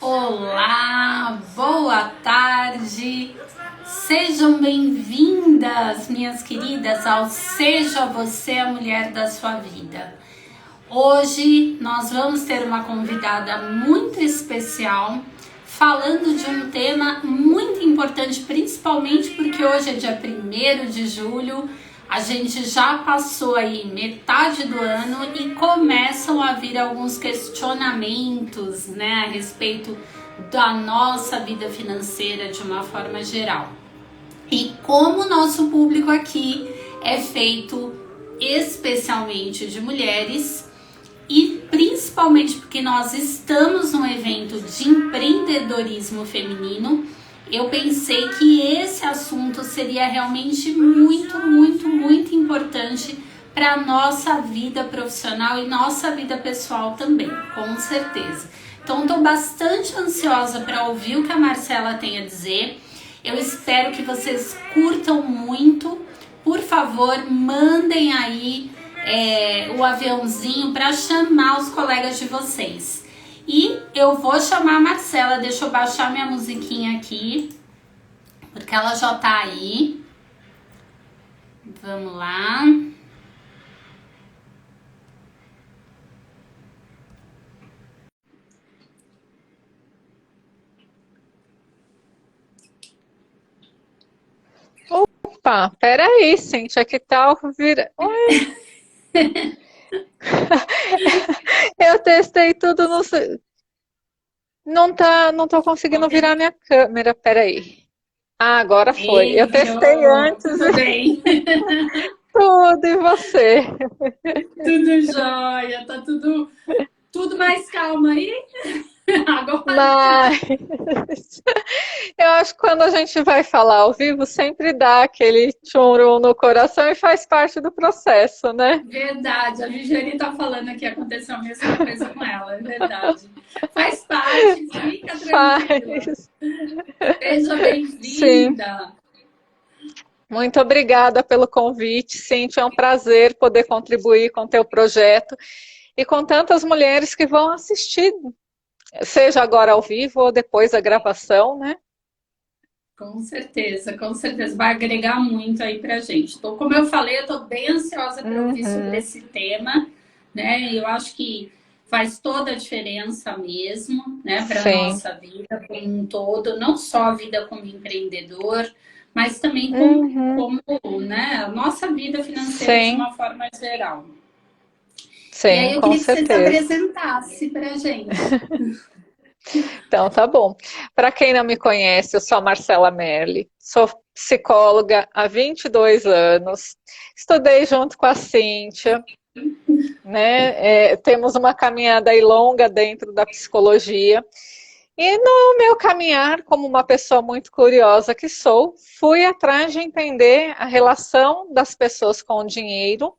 Olá, boa tarde. Sejam bem-vindas, minhas queridas, ao Seja Você a Mulher da Sua Vida. Hoje nós vamos ter uma convidada muito especial, falando de um tema muito importante, principalmente porque hoje é dia 1º de julho, a gente já passou aí metade do ano e começam a vir alguns questionamentos, né, a respeito da nossa vida financeira de uma forma geral. E como o nosso público aqui é feito especialmente de mulheres, e principalmente porque nós estamos num evento de empreendedorismo feminino, eu pensei que esse assunto seria realmente muito importante para a nossa vida profissional e nossa vida pessoal também, com certeza. Então, estou bastante ansiosa para ouvir o que a Marcela tem a dizer. Eu espero que vocês curtam muito. Por favor, mandem aí o aviãozinho para chamar os colegas de vocês. E eu vou chamar a Marcela, deixa eu baixar minha musiquinha aqui, porque ela já tá aí. Vamos lá. Opa, peraí, Cíntia, que tal vira... Oi. Eu testei tudo no... Não tô conseguindo virar minha câmera, peraí. Ah, agora foi. Eu testei antes Tudo bem? tudo, e você? Tudo jóia, tá tudo mais calma aí? Agora. Mas eu acho que quando a gente vai falar ao vivo, sempre dá aquele tchurum no coração e faz parte do processo, né? Verdade, a Viviane tá falando que aconteceu a mesma coisa com ela, é verdade. Faz parte, fica tranquila. Faz. Seja Sim. bem-vinda. Muito obrigada pelo convite, Cíntia. É um prazer poder contribuir com o teu projeto e com tantas mulheres que vão assistir, seja agora ao vivo ou depois da gravação, né? Com certeza, com certeza. Vai agregar muito aí pra gente. Então, como eu falei, eu tô bem ansiosa para ouvir sobre esse tema, né? Eu acho que faz toda a diferença mesmo, né, para Sim. nossa vida como um todo, não só a vida como empreendedor, mas também como né, a nossa vida financeira de Sim, uma forma geral. E aí sim, eu com queria que você se certeza. apresentasse pra gente. Então, tá bom. Para quem não me conhece, eu sou a Marcela Merli, sou psicóloga há 22 anos, estudei junto com a Cíntia, né? Temos uma caminhada aí longa dentro da psicologia. E no meu caminhar, como uma pessoa muito curiosa que sou, fui atrás de entender a relação das pessoas com o dinheiro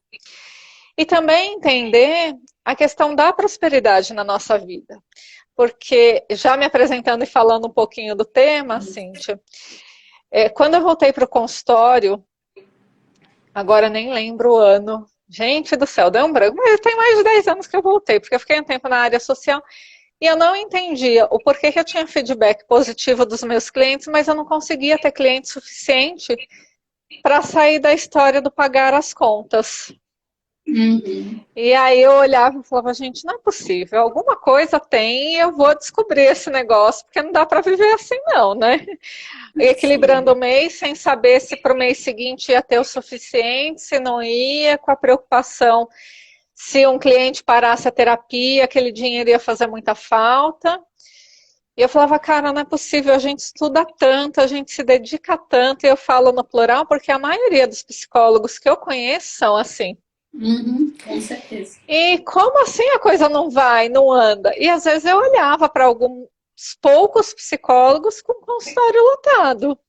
e também entender a questão da prosperidade na nossa vida. Porque, já me apresentando e falando um pouquinho do tema, Cíntia, quando eu voltei para o consultório, agora nem lembro o ano, gente do céu, deu um branco, mas tem mais de 10 anos que eu voltei, porque eu fiquei um tempo na área social e eu não entendia o porquê que eu tinha feedback positivo dos meus clientes, mas eu não conseguia ter cliente suficiente para sair da história do pagar as contas. E aí eu olhava e falava, gente, não é possível, alguma coisa tem e eu vou descobrir esse negócio, porque não dá para viver assim não, né? Equilibrando Sim. o mês, sem saber se para o mês seguinte ia ter o suficiente, se não ia, com a preocupação se um cliente parasse a terapia, aquele dinheiro ia fazer muita falta. E eu falava, cara, não é possível, a gente estuda tanto, a gente se dedica tanto, e eu falo no plural porque a maioria dos psicólogos que eu conheço são assim. Com certeza. E como assim a coisa não vai, não anda? E às vezes eu olhava para alguns poucos psicólogos com consultório lotado.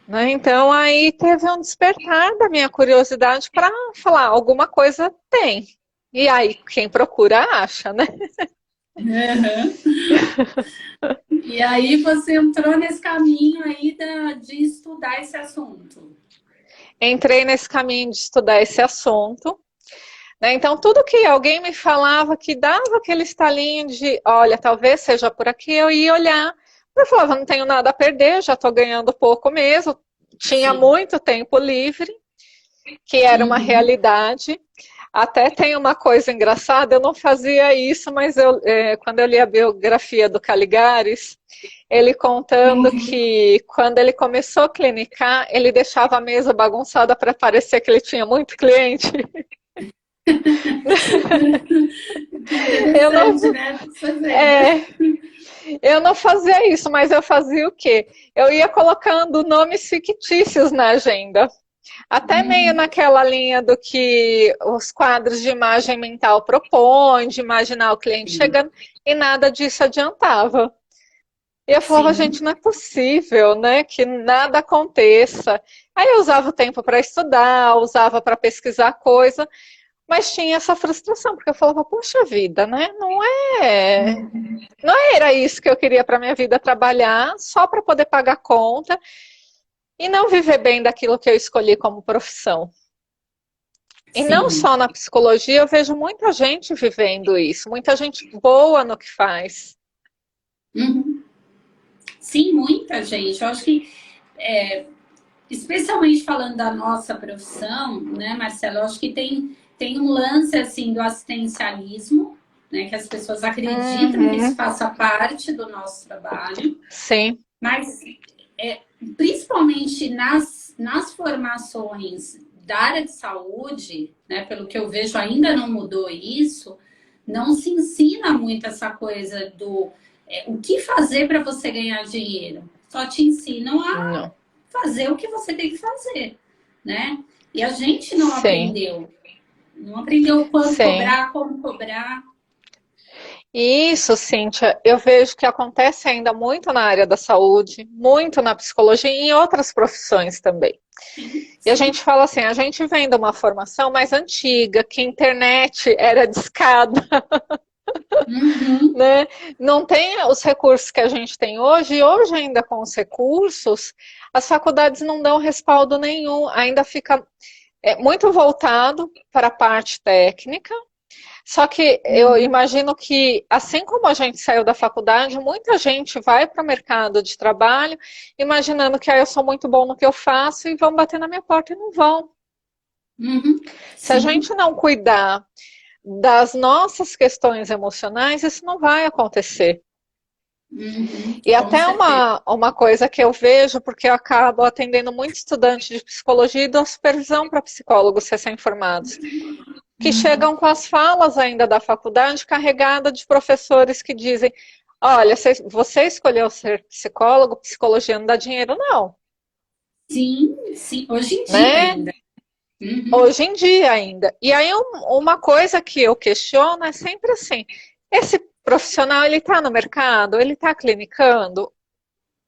Né? Então aí teve um despertar da minha curiosidade para falar, alguma coisa tem. E aí quem procura acha, né? Uhum. E aí você entrou nesse caminho aí de estudar esse assunto. Entrei nesse caminho de estudar esse assunto. né? Então, tudo que alguém me falava que dava aquele estalinho de, olha, talvez seja por aqui, eu ia olhar. Eu falava, não tenho nada a perder, já estou ganhando pouco mesmo. Tinha Sim. muito tempo livre, que era uma Uhum. realidade. Até tem uma coisa engraçada, eu não fazia isso, mas quando eu li a biografia do Caligares, ele contando Uhum. que quando ele começou a clinicar, ele deixava a mesa bagunçada para parecer que ele tinha muito cliente. Que Eu não, interessante, né? Você vendo. é, eu não fazia isso, mas eu fazia o quê? Eu ia colocando nomes fictícios na agenda. Até meio Uhum. naquela linha do que os quadros de imagem mental propõem, de imaginar o cliente Sim. chegando, e nada disso adiantava. E eu falava, Sim. gente, não é possível, né, que nada aconteça. Aí eu usava o tempo para estudar, usava para pesquisar coisa, mas tinha essa frustração, porque eu falava, poxa vida, né, não era isso que eu queria para minha vida, trabalhar só para poder pagar conta e não viver bem daquilo que eu escolhi como profissão. E não Sim. só na psicologia, eu vejo muita gente vivendo isso, muita gente boa no que faz. Uhum. Sim, muita gente. Eu acho que, especialmente falando da nossa profissão, né, Marcelo, eu acho que tem um lance assim do assistencialismo, né, que as pessoas acreditam que isso Uhum, faça parte do nosso trabalho, sim. mas principalmente nas formações da área de saúde, né, pelo que eu vejo, ainda não mudou isso, não se ensina muito essa coisa do o que fazer para você ganhar dinheiro. Só te ensinam a Não. fazer o que você tem que fazer, né? E a gente não Sim, aprendeu. Não aprendeu quando sim. cobrar, como cobrar. E isso, Cíntia, eu vejo que acontece ainda muito na área da saúde, muito na psicologia e em outras profissões também. Sim, E a sim. gente fala assim, a gente vem de uma formação mais antiga, que a internet era discada, Uhum, né? Não tem os recursos que a gente tem hoje, e hoje ainda com os recursos, as faculdades não dão respaldo nenhum, ainda fica muito voltado para a parte técnica. Só que eu uhum, imagino que, assim como a gente saiu da faculdade, muita gente vai para o mercado de trabalho imaginando que eu sou muito bom no que eu faço e vão bater na minha porta e não vão. uhum. Se a Sim, gente não cuidar das nossas questões emocionais, isso não vai acontecer. uhum, E com até certeza. uma coisa que eu vejo, porque eu acabo atendendo muito estudante de psicologia e dou supervisão para psicólogos recém-formados, que chegam com as falas ainda da faculdade carregada de professores que dizem: olha, você escolheu ser psicólogo, psicologia não dá dinheiro, não, Sim, sim. Hoje em dia né? ainda. Uhum, Hoje em dia ainda. E aí uma coisa que eu questiono é sempre assim: esse profissional ele está no mercado, ele está clinicando,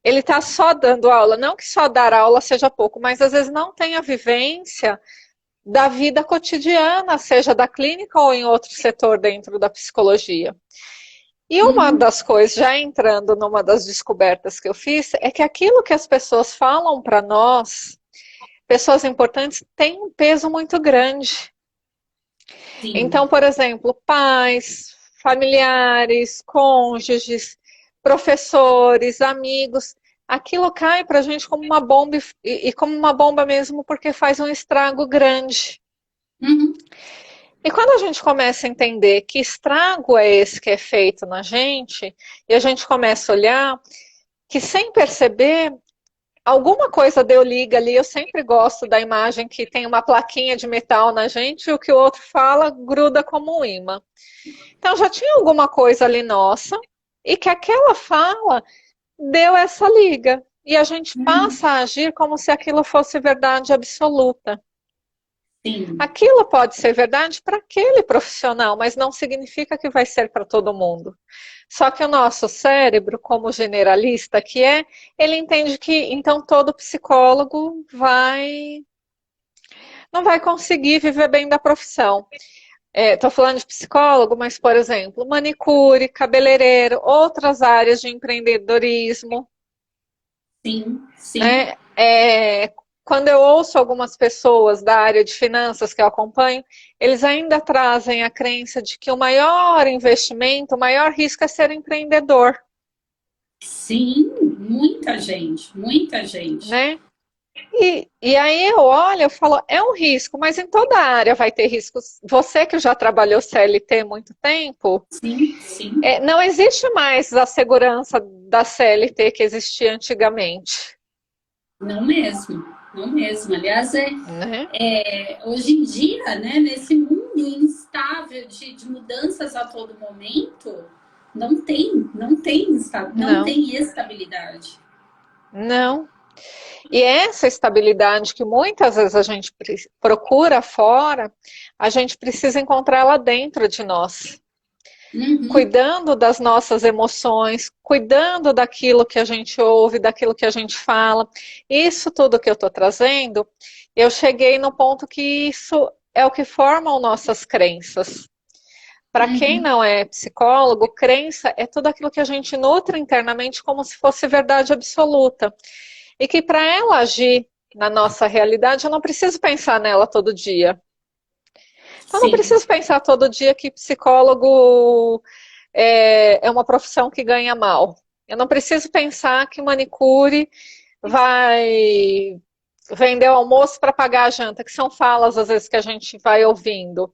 ele está só dando aula, não que só dar aula seja pouco, mas às vezes não tem a vivência da vida cotidiana, seja da clínica ou em outro setor dentro da psicologia. E uma uhum, das coisas, já entrando numa das descobertas que eu fiz, é que aquilo que as pessoas falam para nós, pessoas importantes, tem um peso muito grande. sim. Então, por exemplo, pais, familiares, cônjuges, professores, amigos, aquilo cai para a gente como uma bomba e como uma bomba mesmo, porque faz um estrago grande. Uhum, E quando a gente começa a entender que estrago é esse que é feito na gente, e a gente começa a olhar que sem perceber, alguma coisa deu liga ali. Eu sempre gosto da imagem que tem uma plaquinha de metal na gente e o que o outro fala gruda como um imã. Então já tinha alguma coisa ali nossa e que aquela fala deu essa liga. E a gente uhum, passa a agir como se aquilo fosse verdade absoluta. sim. Aquilo pode ser verdade para aquele profissional, mas não significa que vai ser para todo mundo. Só que o nosso cérebro, como generalista que é, ele entende que então todo psicólogo não vai conseguir viver bem da profissão. Estou falando de psicólogo, mas, por exemplo, manicure, cabeleireiro, outras áreas de empreendedorismo, Sim, sim. né? quando eu ouço algumas pessoas da área de finanças que eu acompanho, eles ainda trazem a crença de que o maior investimento, o maior risco é ser empreendedor, Sim, muita gente. né? E aí eu olho, eu falo, é um risco, mas em toda área vai ter riscos. Você que já trabalhou CLT há muito tempo, Sim, sim. não existe mais a segurança da CLT que existia antigamente, Não mesmo, não mesmo. Aliás, né? hoje em dia, né, nesse mundo instável de mudanças a todo momento, não Não, tem estabilidade. não. E essa estabilidade que muitas vezes a gente procura fora, a gente precisa encontrá-la dentro de nós, Uhum, cuidando das nossas emoções, cuidando daquilo que a gente ouve, daquilo que a gente fala. Isso tudo que eu estou trazendo, eu cheguei no ponto que isso é o que formam nossas crenças. Para quem uhum. não é psicólogo, crença é tudo aquilo que a gente nutre internamente como se fosse verdade absoluta. E que para ela agir na nossa realidade, eu não preciso pensar nela todo dia. Então, eu não Sim. preciso pensar todo dia que psicólogo é uma profissão que ganha mal. Eu não preciso pensar que manicure vai vender o almoço para pagar a janta, que são falas às vezes que a gente vai ouvindo.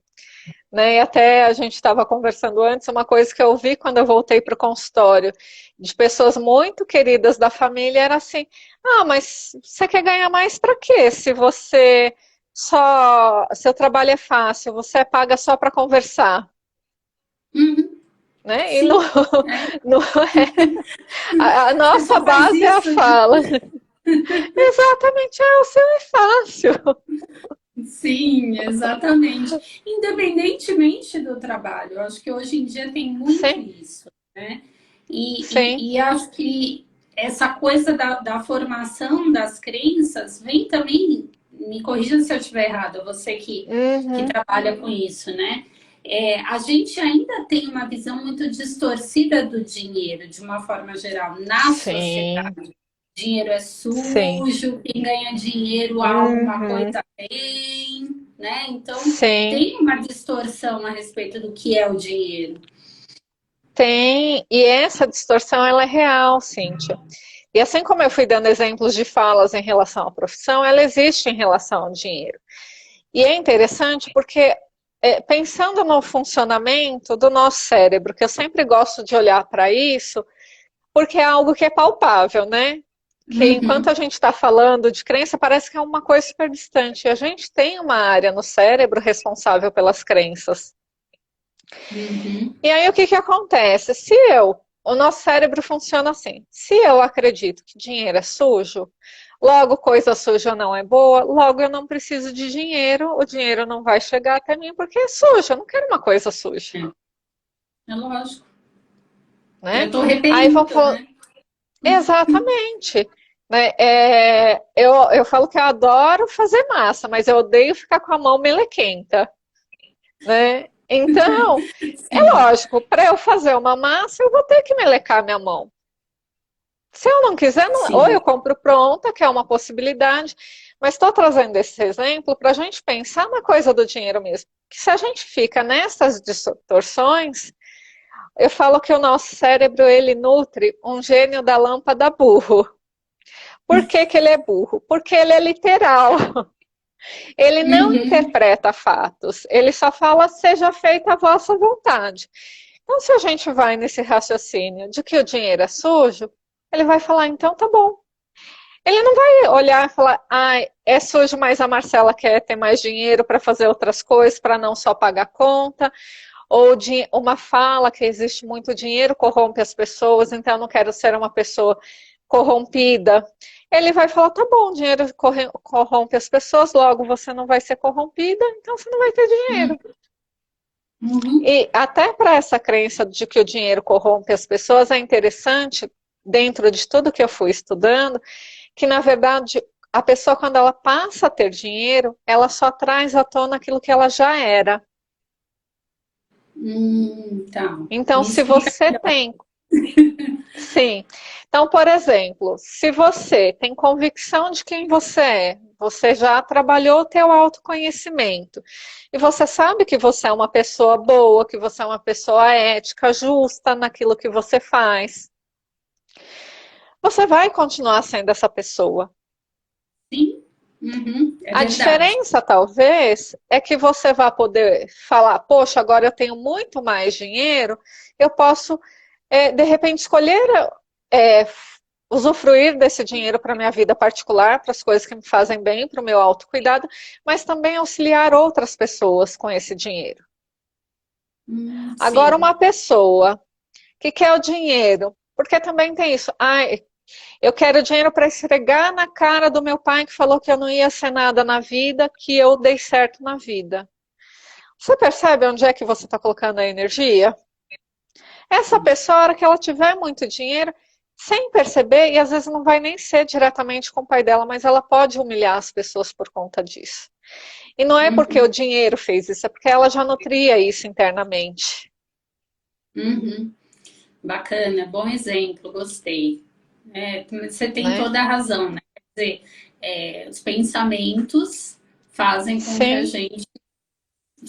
Né? E até a gente estava conversando antes, uma coisa que eu ouvi quando eu voltei para o consultório, de pessoas muito queridas da família, era assim: ah, mas você quer ganhar mais para quê? Se você só. Seu trabalho é fácil, você paga só para conversar. Uhum. Né? E não, Sim. É. não é. A Você nossa só faz base é a isso, né? fala. Exatamente, o seu é fácil. Sim, exatamente. Independentemente do trabalho, eu acho que hoje em dia tem muito Sim, isso, né? sim. E acho que essa coisa da formação das crenças vem também, me corrija se eu estiver errada, você que Uhum. trabalha com isso, né? A gente ainda tem uma visão muito distorcida do dinheiro, de uma forma geral, na Sim, sociedade. Dinheiro é sim. sujo, quem ganha dinheiro alguma Uhum. coisa tem, né? Então Sim. tem uma distorção a respeito do que é o dinheiro. Tem, e essa distorção ela é real, Cíntia. E assim como eu fui dando exemplos de falas em relação à profissão, ela existe em relação ao dinheiro. E é interessante porque, pensando no funcionamento do nosso cérebro, que eu sempre gosto de olhar para isso, porque é algo que é palpável, né? Que enquanto a Uhum, gente está falando de crença, parece que é uma coisa super distante. E a gente tem uma área no cérebro responsável pelas crenças. uhum, E aí o que que acontece? O nosso cérebro funciona assim. Se eu acredito que dinheiro é sujo, logo coisa suja não é boa, logo eu não preciso de dinheiro, o dinheiro não vai chegar até mim porque é sujo, eu não quero uma coisa suja, é lógico. Eu né? estou Aí vão repelindo, falar, né? exatamente. Né? Eu falo que eu adoro fazer massa, mas eu odeio ficar com a mão melequenta, né? Então, é Sim, lógico, para eu fazer uma massa, eu vou ter que melecar minha mão. Se eu não quiser, ou sim. eu compro pronta, que é uma possibilidade, mas estou trazendo esse exemplo para a gente pensar na coisa do dinheiro mesmo. Que se a gente fica nessas distorções, eu falo que o nosso cérebro ele nutre um gênio da lâmpada burro. Por que, que ele é burro? Porque ele é literal. Ele não Uhum, interpreta fatos. Ele só fala seja feita a vossa vontade. Então, se a gente vai nesse raciocínio de que o dinheiro é sujo, ele vai falar, então tá bom. Ele não vai olhar e falar, ah, é sujo, mas a Marcela quer ter mais dinheiro para fazer outras coisas, para não só pagar conta, ou uma fala que existe muito dinheiro corrompe as pessoas, então eu não quero ser uma pessoa corrompida. Ele vai falar, tá bom, dinheiro corrompe as pessoas, logo você não vai ser corrompida, então você não vai ter dinheiro. uhum, E até para essa crença de que o dinheiro corrompe as pessoas, é interessante, dentro de tudo que eu fui estudando, que na verdade a pessoa, quando ela passa a ter dinheiro, ela só traz à tona aquilo que ela já era. tá. Então, Me se explica você melhor. tem. Sim. Então, por exemplo, se você tem convicção de quem você é, você já trabalhou o teu autoconhecimento e você sabe que você é uma pessoa boa, que você é uma pessoa ética, justa naquilo que você faz, você vai continuar sendo essa pessoa. Sim, uhum, é A verdade. diferença, talvez, é que você vai poder falar, poxa, agora eu tenho muito mais dinheiro, eu posso, de repente, escolher é, usufruir desse dinheiro para a minha vida particular, para as coisas que me fazem bem, para o meu autocuidado, mas também auxiliar outras pessoas com esse dinheiro. Agora, Sim. uma pessoa que quer o dinheiro, porque também tem isso, ai, eu quero dinheiro para esfregar na cara do meu pai que falou que eu não ia ser nada na vida, que eu dei certo na vida. Você percebe onde é que você está colocando a energia? Essa pessoa, a hora que ela tiver muito dinheiro, sem perceber, e às vezes não vai nem ser diretamente com o pai dela, mas ela pode humilhar as pessoas por conta disso. E não é porque o Uhum, dinheiro fez isso, é porque ela já nutria isso internamente. uhum. Bacana, bom exemplo, gostei. É, você tem Né? toda a razão, né? Quer dizer, os pensamentos fazem com que a Sim, gente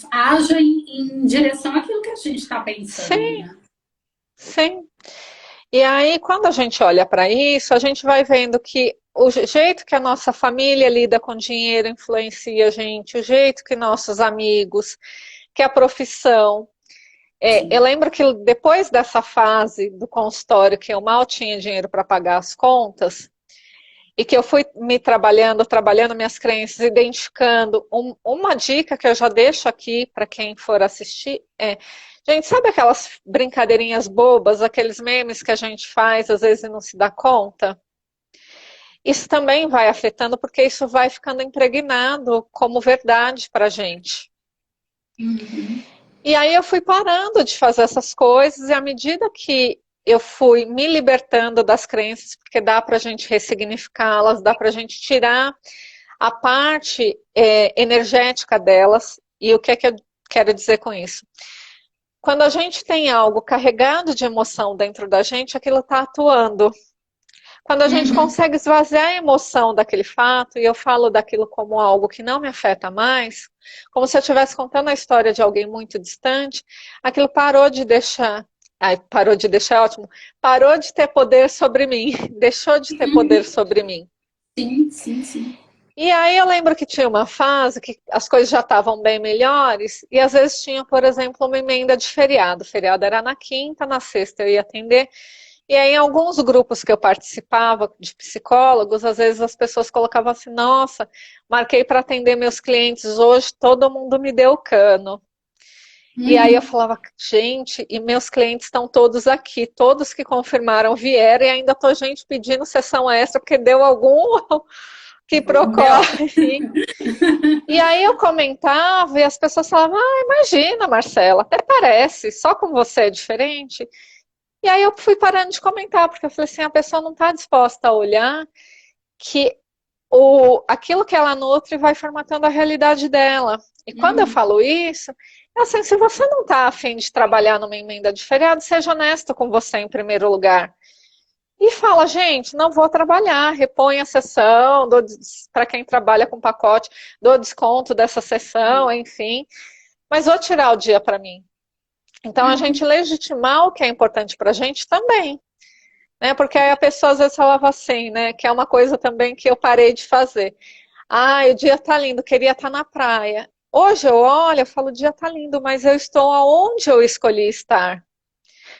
haja em direção àquilo que a gente está pensando, sim, né? sim. E aí, quando a gente olha para isso, a gente vai vendo que o jeito que a nossa família lida com dinheiro influencia a gente, o jeito que nossos amigos, que a profissão. Eu Sim. lembro que depois dessa fase do consultório, que eu mal tinha dinheiro para pagar as contas, e que eu fui me trabalhando minhas crenças, identificando uma dica que eu já deixo aqui para quem for assistir gente, sabe aquelas brincadeirinhas bobas, aqueles memes que a gente faz às vezes e não se dá conta? Isso também vai afetando porque isso vai ficando impregnado como verdade para a gente. Uhum, E aí eu fui parando de fazer essas coisas e à medida que eu fui me libertando das crenças, porque dá para a gente ressignificá-las, dá para a gente tirar a parte energética delas. E o que eu quero dizer com isso? Quando a gente tem algo carregado de emoção dentro da gente, aquilo está atuando. Quando a gente uhum, consegue esvaziar a emoção daquele fato, e eu falo daquilo como algo que não me afeta mais, como se eu estivesse contando a história de alguém muito distante, aquilo parou de deixar. Ai, parou de deixar, é ótimo. Parou de ter poder sobre mim, deixou de ter poder uhum. sobre mim. Sim, sim, sim. E aí eu lembro que tinha uma fase que as coisas já estavam bem melhores, e às vezes tinha, por exemplo, uma emenda de feriado. O feriado era na quinta, na sexta eu ia atender. E aí, em alguns grupos que eu participava de psicólogos, às vezes as pessoas colocavam assim: nossa, marquei para atender meus clientes hoje, todo mundo me deu cano. E aí eu Uhum. falava, gente, e meus clientes estão todos aqui, todos que confirmaram vieram, e ainda tô gente pedindo sessão extra porque deu algum que Algum procura. B.O. E aí eu comentava e as pessoas falavam, ah, imagina, Marcela, até parece, só com você é diferente. E aí eu fui parando de comentar, porque eu falei assim, a pessoa não está disposta a olhar que aquilo que ela nutre vai formatando a realidade dela. E quando eu Uhum. falo isso, é assim, se você não está afim de trabalhar numa emenda de feriado, seja honesto com você em primeiro lugar. E fala, gente, não vou trabalhar, repõe a sessão, para quem trabalha com pacote, dou desconto dessa sessão, enfim, mas vou tirar o dia para mim. Então, a gente Uhum. legitimar o que é importante para a gente também, né? Porque aí a pessoa às vezes falava assim, né? Que é uma coisa também que eu parei de fazer. Ah, o dia tá lindo, queria estar na praia. Hoje eu olho, eu falo, o dia tá lindo, mas eu estou aonde eu escolhi estar.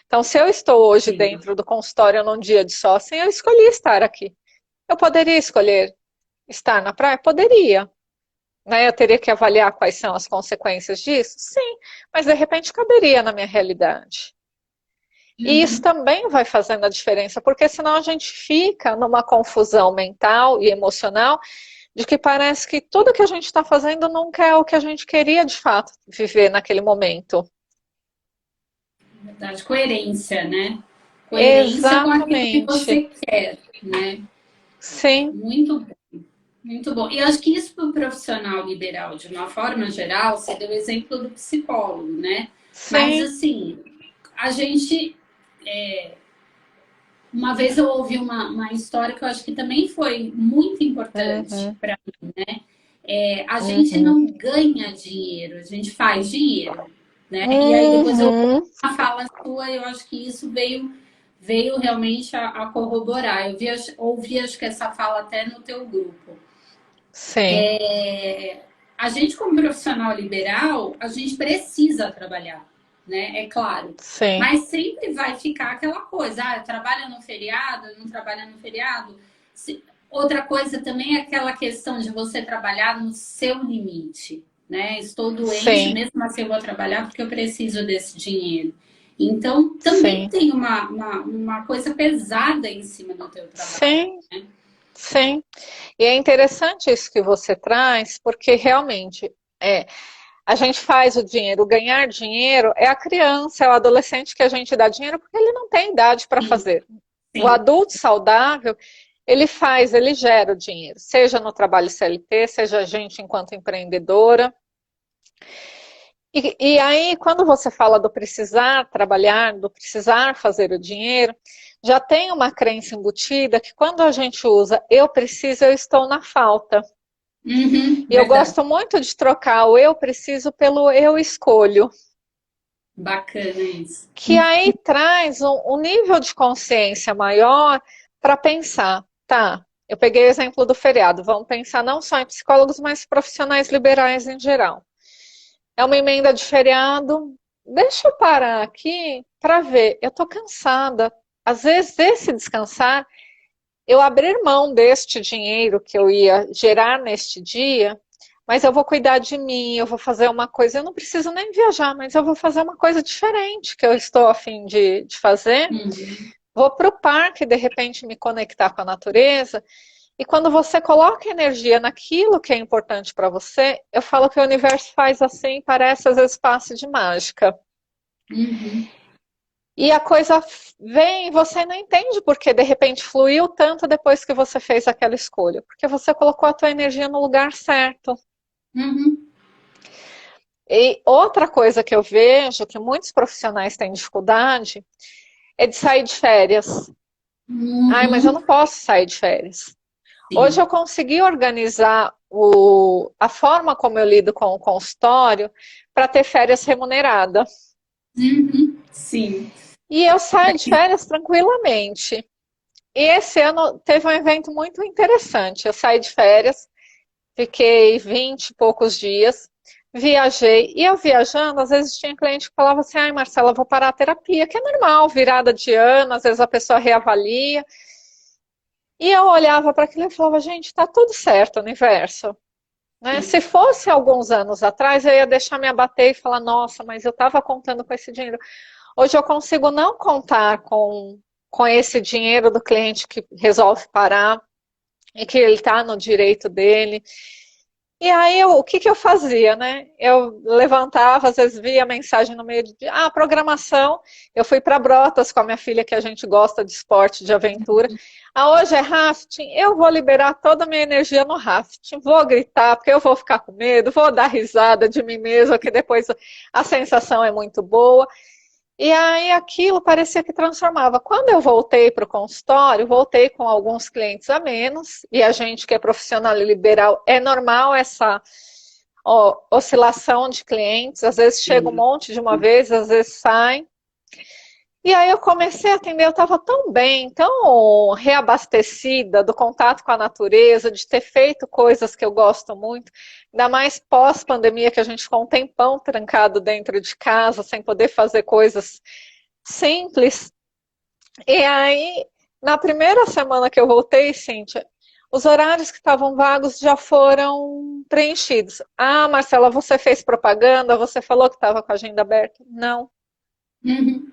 Então, se eu estou hoje Sim. dentro do consultório num dia de sol, assim, eu escolhi estar aqui. Eu poderia escolher estar na praia? Poderia. Né? Eu teria que avaliar quais são as consequências disso? Sim, mas de repente caberia na minha realidade. E isso Uhum. também vai fazendo a diferença, porque senão a gente fica numa confusão mental e emocional de que parece que tudo que a gente está fazendo nunca é o que a gente queria de fato viver naquele momento. Verdade, coerência, né? Coerência com aquilo que Exatamente. você quer, né? Sim, Muito bom, muito bom. E eu acho que isso para o profissional liberal, de uma forma geral, você deu o exemplo do psicólogo, né? Mas sim, assim, a gente Uma vez eu ouvi uma história que eu acho que também foi muito importante Uhum, para mim, né? A gente uhum, não ganha dinheiro, a gente faz dinheiro, né? E aí depois eu ouvi uhum. uma fala sua, eu acho que isso veio realmente a corroborar. Ouvi, acho que essa fala até no teu grupo. Sim, A gente, como profissional liberal, a gente precisa trabalhar, né? É claro. sim, Mas sempre vai ficar aquela coisa, trabalha no feriado, não trabalha no feriado. Outra coisa também é aquela questão de você trabalhar no seu limite, né? Estou doente, sim, mesmo assim eu vou trabalhar porque eu preciso desse dinheiro. Então, também sim, tem uma coisa pesada em cima do teu trabalho, sim, né? sim. E é interessante isso que você traz, porque realmente é, a gente faz o dinheiro, ganhar dinheiro é a criança, é o adolescente que a gente dá dinheiro porque ele não tem idade para Sim, fazer. O sim. adulto saudável, ele faz, ele gera o dinheiro, seja no trabalho CLT, seja a gente enquanto empreendedora. E aí, quando você fala do precisar trabalhar, do precisar fazer o dinheiro, já tem uma crença embutida que quando a gente usa eu preciso, eu estou na falta. Uhum, E eu verdade. gosto muito de trocar o eu preciso pelo eu escolho, Bacana isso. que aí traz um nível de consciência maior para pensar, tá? Eu peguei o exemplo do feriado, vamos pensar não só em psicólogos, mas profissionais liberais em geral. É uma emenda de feriado. Deixa eu parar aqui para ver. Eu estou cansada. Às vezes, esse descansar, eu abrir mão deste dinheiro que eu ia gerar neste dia, mas eu vou cuidar de mim, eu vou fazer uma coisa. Eu não preciso nem viajar, mas eu vou fazer uma coisa diferente que eu estou a fim de fazer. Uhum. Vou para o parque, de repente, me conectar com a natureza. E quando você coloca energia naquilo que é importante para você, eu falo que o universo faz assim, parece às vezes passe de mágica. Uhum. E a coisa vem e você não entende porque de repente fluiu tanto depois que você fez aquela escolha, porque você colocou a tua energia no lugar certo. Uhum. E outra coisa que eu vejo que muitos profissionais têm dificuldade é de sair de férias. Ai, mas eu Uhum. não posso sair de férias. Hoje Sim. eu consegui organizar a forma como eu lido com o consultório para ter férias remuneradas. Uhum. Sim. E eu saio de férias tranquilamente. E esse ano teve um evento muito interessante. Eu saí de férias, fiquei 20 e poucos dias, viajei. E eu viajando, às vezes tinha cliente que falava assim: ai, Marcela, eu vou parar a terapia, que é normal, virada de ano, às vezes a pessoa reavalia. E eu olhava para aquilo e falava: gente, está tudo certo, universo. Né? Sim. Se fosse alguns anos atrás, eu ia deixar me abater e falar: nossa, mas eu estava contando com esse dinheiro. Hoje eu consigo não contar com esse dinheiro do cliente que resolve parar e que ele está no direito dele. E aí, o que eu fazia, né? Eu levantava, às vezes via mensagem no meio de programação. Eu fui para Brotas com a minha filha, que a gente gosta de esporte, de aventura. Hoje é rafting, eu vou liberar toda a minha energia no rafting. Vou gritar, porque eu vou ficar com medo, vou dar risada de mim mesma, que depois a sensação é muito boa. E aí aquilo parecia que transformava. Quando eu voltei para o consultório, voltei com alguns clientes a menos, e a gente que é profissional e liberal, é normal essa oscilação de clientes, às vezes chega um Sim. monte de uma vez, às vezes sai. E aí eu comecei a atender, eu estava tão bem, tão reabastecida do contato com a natureza, de ter feito coisas que eu gosto muito, ainda mais pós-pandemia, que a gente ficou um tempão trancado dentro de casa, sem poder fazer coisas simples. E aí, na primeira semana que eu voltei, Cíntia, os horários que estavam vagos já foram preenchidos. Ah, Marcela, você fez propaganda, você falou que estava com a agenda aberta? Não. Uhum.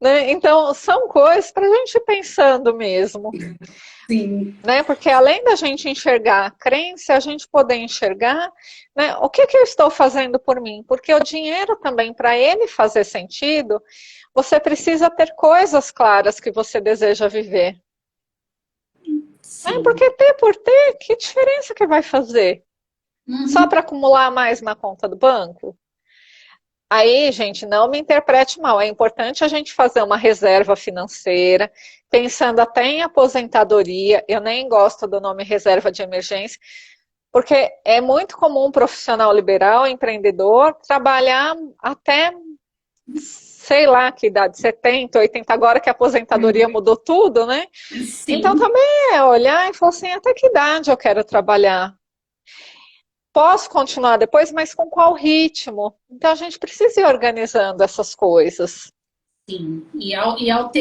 Né? Então, são coisas para a gente ir pensando mesmo. Sim. Né? Porque além da gente enxergar a crença, a gente poder enxergar, né, o que eu estou fazendo por mim. Porque o dinheiro também, para ele fazer sentido, você precisa ter coisas claras que você deseja viver. Né? Sim. Porque ter por ter, que diferença que vai fazer? Só Uhum. para acumular mais na conta do banco? Aí, gente, não me interprete mal. É importante a gente fazer uma reserva financeira, pensando até em aposentadoria. Eu nem gosto do nome reserva de emergência, porque é muito comum um profissional liberal, empreendedor, trabalhar até, sei lá, que idade, 70, 80, agora que a aposentadoria mudou tudo, né? Então Sim, também é olhar e falar assim, até que idade eu quero trabalhar? Posso continuar depois, mas com qual ritmo? Então a gente precisa ir organizando essas coisas. sim. E ao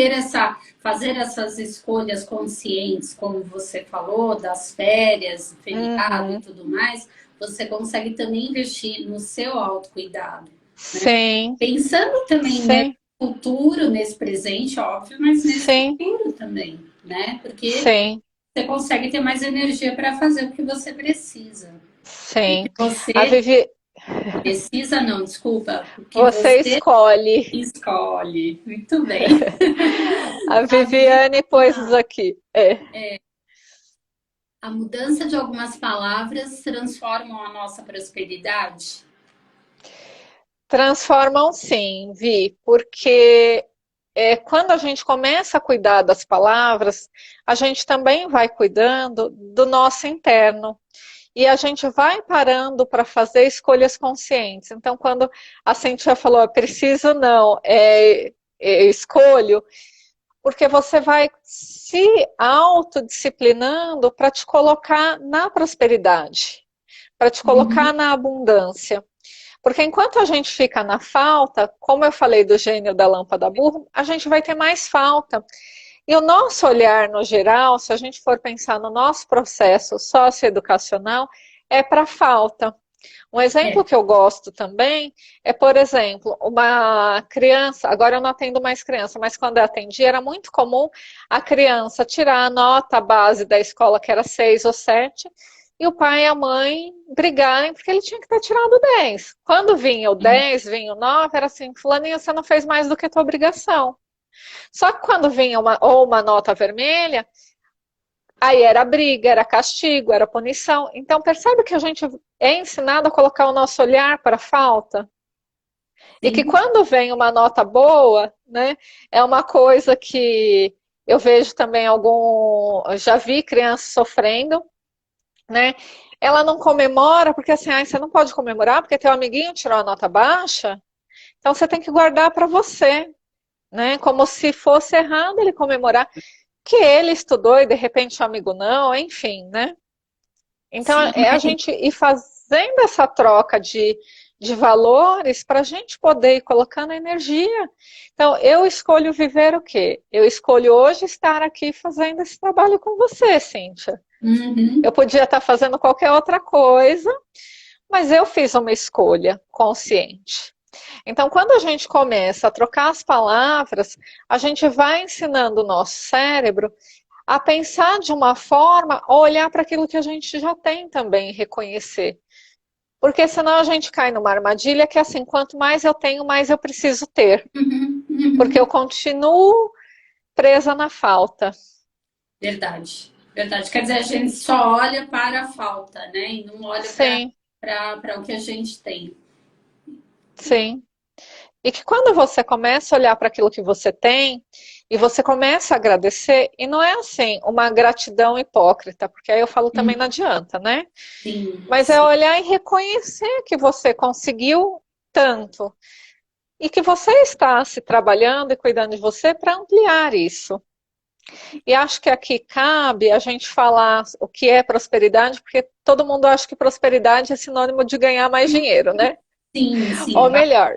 fazer essas escolhas conscientes, como você falou, das férias, feriado e Uhum. tudo mais, você consegue também investir no seu autocuidado. Sim, Pensando também nesse sim, futuro, nesse presente, óbvio, mas nesse sim, futuro também, né? Porque sim, você consegue ter mais energia para fazer o que você precisa. O que sim. A você Vivi, precisa, não, desculpa, o que você você escolhe. escolhe. Muito bem. A A Viviane pôs isso aqui. É. A mudança de algumas palavras transformam a nossa prosperidade? Transformam sim, Vi, porque quando a gente começa a cuidar das palavras, a gente também vai cuidando do nosso interno. E a gente vai parando para fazer escolhas conscientes. Então, quando a Cintia falou, preciso não, escolho, porque você vai se autodisciplinando para te colocar na prosperidade, para te colocar Uhum. na abundância. Porque enquanto a gente fica na falta, como eu falei do gênio da lâmpada burra, a gente vai ter mais falta. E o nosso olhar no geral, se a gente for pensar no nosso processo socioeducacional, é para falta. Um exemplo É. que eu gosto também é, por exemplo, uma criança, agora eu não atendo mais criança, mas quando eu atendi era muito comum a criança tirar a nota base da escola, que era 6 ou 7, e o pai e a mãe brigarem porque ele tinha que ter tirado 10. Quando vinha o 10, vinha o 9, era assim, fulaninha, você não fez mais do que a tua obrigação. Só que quando vinha uma nota vermelha, aí era briga, era castigo, era punição. Então percebe que a gente é ensinado a colocar o nosso olhar para a falta? E que Sim. quando vem uma nota boa, né, é uma coisa que eu vejo também já vi crianças sofrendo, né? Ela não comemora porque assim, você não pode comemorar porque teu amiguinho tirou a nota baixa, então você tem que guardar para você, né? Como se fosse errado ele comemorar que ele estudou e de repente o amigo não, enfim, né? Então Sim, é a gente ir fazendo essa troca de valores para a gente poder ir colocando energia. Então eu escolho viver o quê? Eu escolho hoje estar aqui fazendo esse trabalho com você, Cíntia. Eu uhum. podia estar fazendo qualquer outra coisa, mas eu fiz uma escolha consciente. Então, quando a gente começa a trocar as palavras, a gente vai ensinando o nosso cérebro a pensar de uma forma, a olhar para aquilo que a gente já tem também e reconhecer. Porque senão a gente cai numa armadilha que é assim, quanto mais eu tenho, mais eu preciso ter. Uhum. Porque eu Uhum. continuo presa na falta. Verdade, verdade. Quer dizer, a gente só olha para a falta, né? E não olha Sim, para o que a gente tem. sim. E que quando você começa a olhar para aquilo que você tem, e você começa a agradecer, e não é assim, uma gratidão hipócrita, porque aí eu falo também não adianta, né? Sim, Mas é sim. olhar e reconhecer que você conseguiu tanto e que você está se trabalhando e cuidando de você para ampliar isso. E acho que aqui cabe a gente falar o que é prosperidade, porque todo mundo acha que prosperidade é sinônimo de ganhar mais dinheiro, né? Sim, Ou sim. melhor,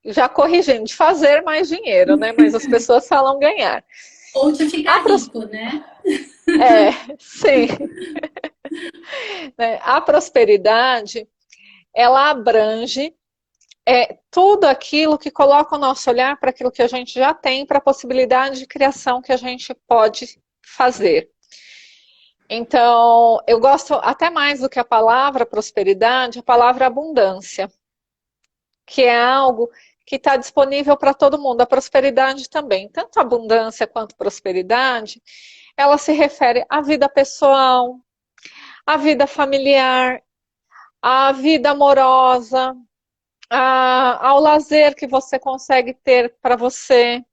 já corrigindo, de fazer mais dinheiro, né? Mas as pessoas falam ganhar. Ou de A ficar pros... rico, né? É, sim. Né? A prosperidade, ela abrange tudo aquilo que coloca o nosso olhar para aquilo que a gente já tem, para a possibilidade de criação que a gente pode fazer. Então, eu gosto até mais do que a palavra prosperidade, a palavra abundância, que é algo que está disponível para todo mundo. A prosperidade também, tanto abundância quanto prosperidade, ela se refere à vida pessoal, à vida familiar, à vida amorosa, ao lazer que você consegue ter para você,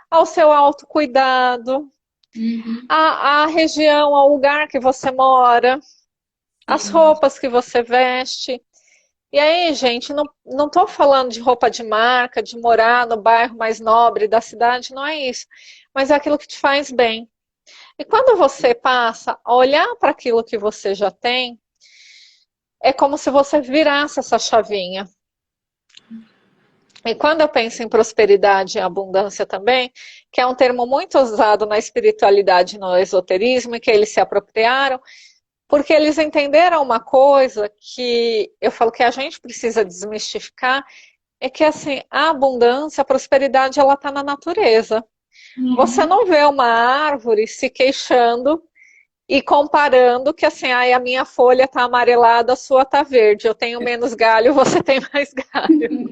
ao seu autocuidado, Uhum. à região, ao lugar que você mora, as Sim. roupas que você veste. E aí, gente, não estou falando de roupa de marca, de morar no bairro mais nobre da cidade, não é isso. Mas é aquilo que te faz bem. E quando você passa a olhar para aquilo que você já tem, é como se você virasse essa chavinha. E quando eu penso em prosperidade e abundância também, que é um termo muito usado na espiritualidade e no esoterismo, e que eles se apropriaram, porque eles entenderam uma coisa que eu falo que a gente precisa desmistificar, é que assim, a abundância, a prosperidade, ela está na natureza. Você Uhum. não vê uma árvore se queixando e comparando que assim, ai, a minha folha está amarelada, a sua está verde, eu tenho menos galho, você tem mais galho,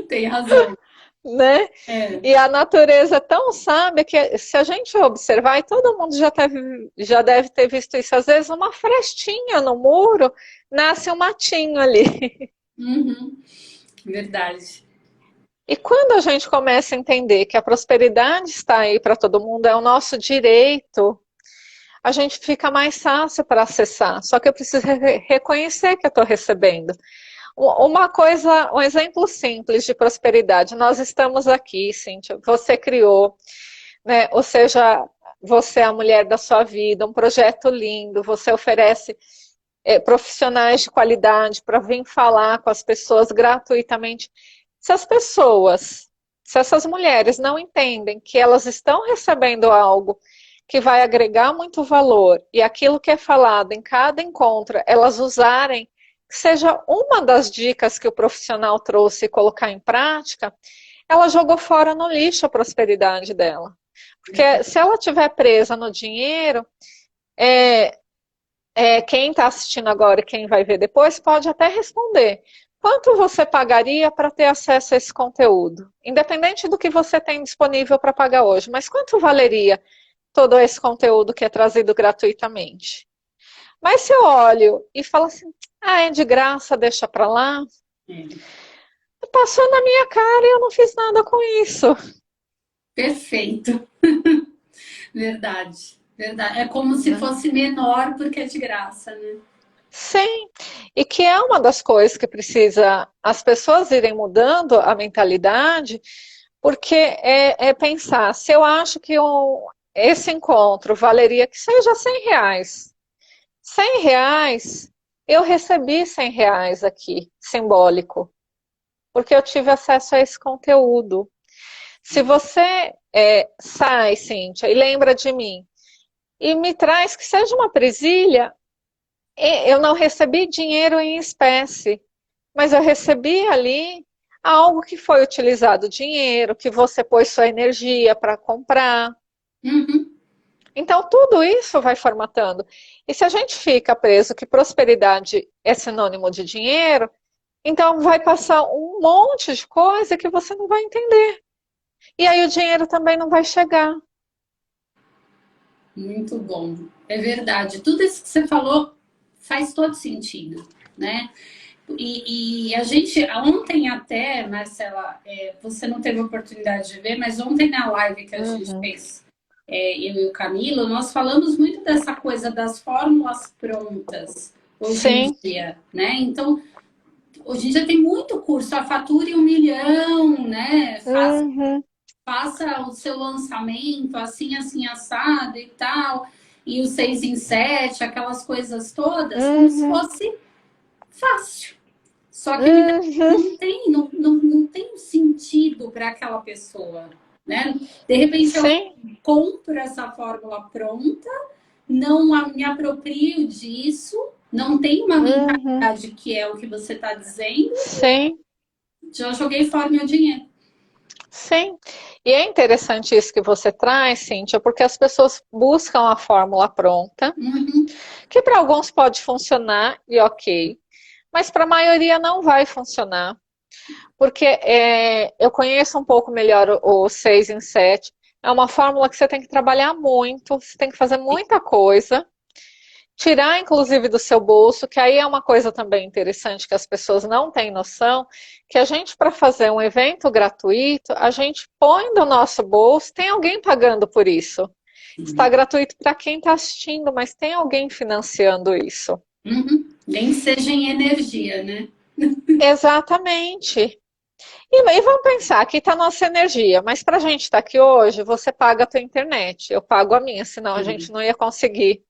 Tem razão. né? É. E a natureza é tão sábia que se a gente observar, e todo mundo já deve ter visto isso, às vezes uma frestinha no muro, nasce um matinho ali. Uhum. Verdade. E quando a gente começa a entender que a prosperidade está aí para todo mundo, é o nosso direito, a gente fica mais fácil para acessar. Só que eu preciso reconhecer que eu estou recebendo. Uma coisa, um exemplo simples de prosperidade. Nós estamos aqui, Cíntia, você criou, né? Ou seja, você é a mulher da sua vida, um projeto lindo, você oferece profissionais de qualidade para vir falar com as pessoas gratuitamente. Se as pessoas, se essas mulheres não entendem que elas estão recebendo algo que vai agregar muito valor e aquilo que é falado em cada encontro, elas usarem, que seja uma das dicas que o profissional trouxe e colocar em prática, ela jogou fora no lixo a prosperidade dela. Porque se ela estiver presa no dinheiro, é, quem está assistindo agora e quem vai ver depois pode até responder. Quanto você pagaria para ter acesso a esse conteúdo? Independente do que você tem disponível para pagar hoje, mas quanto valeria todo esse conteúdo que é trazido gratuitamente? Mas se eu olho e falo assim, ah, é de graça, deixa para lá, É. passou na minha cara e eu não fiz nada com isso. Perfeito. Verdade. Verdade. É como se Né? fosse menor porque é de graça, né? Sim, e que é uma das coisas que precisa as pessoas irem mudando a mentalidade, porque é pensar, se eu acho que esse encontro valeria que seja R$ 100, R$ 100, eu recebi R$ 100 aqui, simbólico, porque eu tive acesso a esse conteúdo. Se você sai, Cíntia, e lembra de mim, e me traz que seja uma presilha, eu não recebi dinheiro em espécie, mas eu recebi ali algo que foi utilizado dinheiro, que você pôs sua energia para comprar. Uhum. Então, tudo isso vai formatando. E se a gente fica preso que prosperidade é sinônimo de dinheiro, então vai passar um monte de coisa que você não vai entender. E aí o dinheiro também não vai chegar. Muito bom. É verdade. Tudo isso que você falou faz todo sentido, né? E a gente, ontem até, Marcela, você não teve oportunidade de ver, mas ontem na live que a gente Uhum. fez, eu e o Camilo, nós falamos muito dessa coisa das fórmulas prontas hoje em Sim. dia, né? Então, hoje em dia tem muito curso, a fature 1 milhão, né? Uhum. Faça o seu lançamento assim, assim, assado e tal, e o 6 em 7, aquelas coisas todas, como se Uhum. fosse fácil. Só que Uhum. não tem sentido para aquela pessoa, né? De repente eu Sim. compro essa fórmula pronta, não me aproprio disso, não tenho uma Uhum. mentalidade que é o que você está dizendo, Sim. já joguei fora meu dinheiro. Sim. E é interessante isso que você traz, Cíntia, porque as pessoas buscam a fórmula pronta, Uhum. que para alguns pode funcionar e ok, mas para a maioria não vai funcionar, porque eu conheço um pouco melhor o 6 em 7. É uma fórmula que você tem que trabalhar muito, você tem que fazer muita coisa, tirar inclusive do seu bolso, que aí é uma coisa também interessante que as pessoas não têm noção, que a gente, para fazer um evento gratuito, a gente põe do nosso bolso, tem alguém pagando por isso. Está gratuito para quem está assistindo, mas tem alguém financiando isso. Uhum. Nem seja em energia, né? Exatamente. E vamos pensar, aqui está a nossa energia, mas para a gente estar aqui hoje, você paga a tua internet, eu pago a minha, senão a gente não ia conseguir.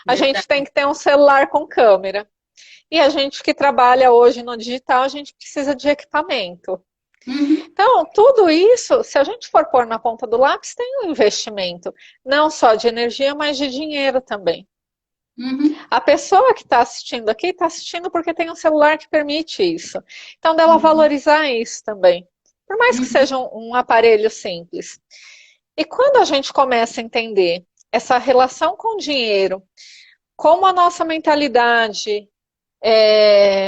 A gente tem que ter um celular com câmera. E a gente que trabalha hoje no digital, a gente precisa de equipamento. Uhum. Então, tudo isso, se a gente for pôr na ponta do lápis, tem um investimento, não só de energia, mas de dinheiro também. Uhum. A pessoa que está assistindo aqui está assistindo porque tem um celular que permite isso. Então, dela valorizar isso também, por mais que seja um aparelho simples. E quando a gente começa a entender essa relação com o dinheiro, como a nossa mentalidade,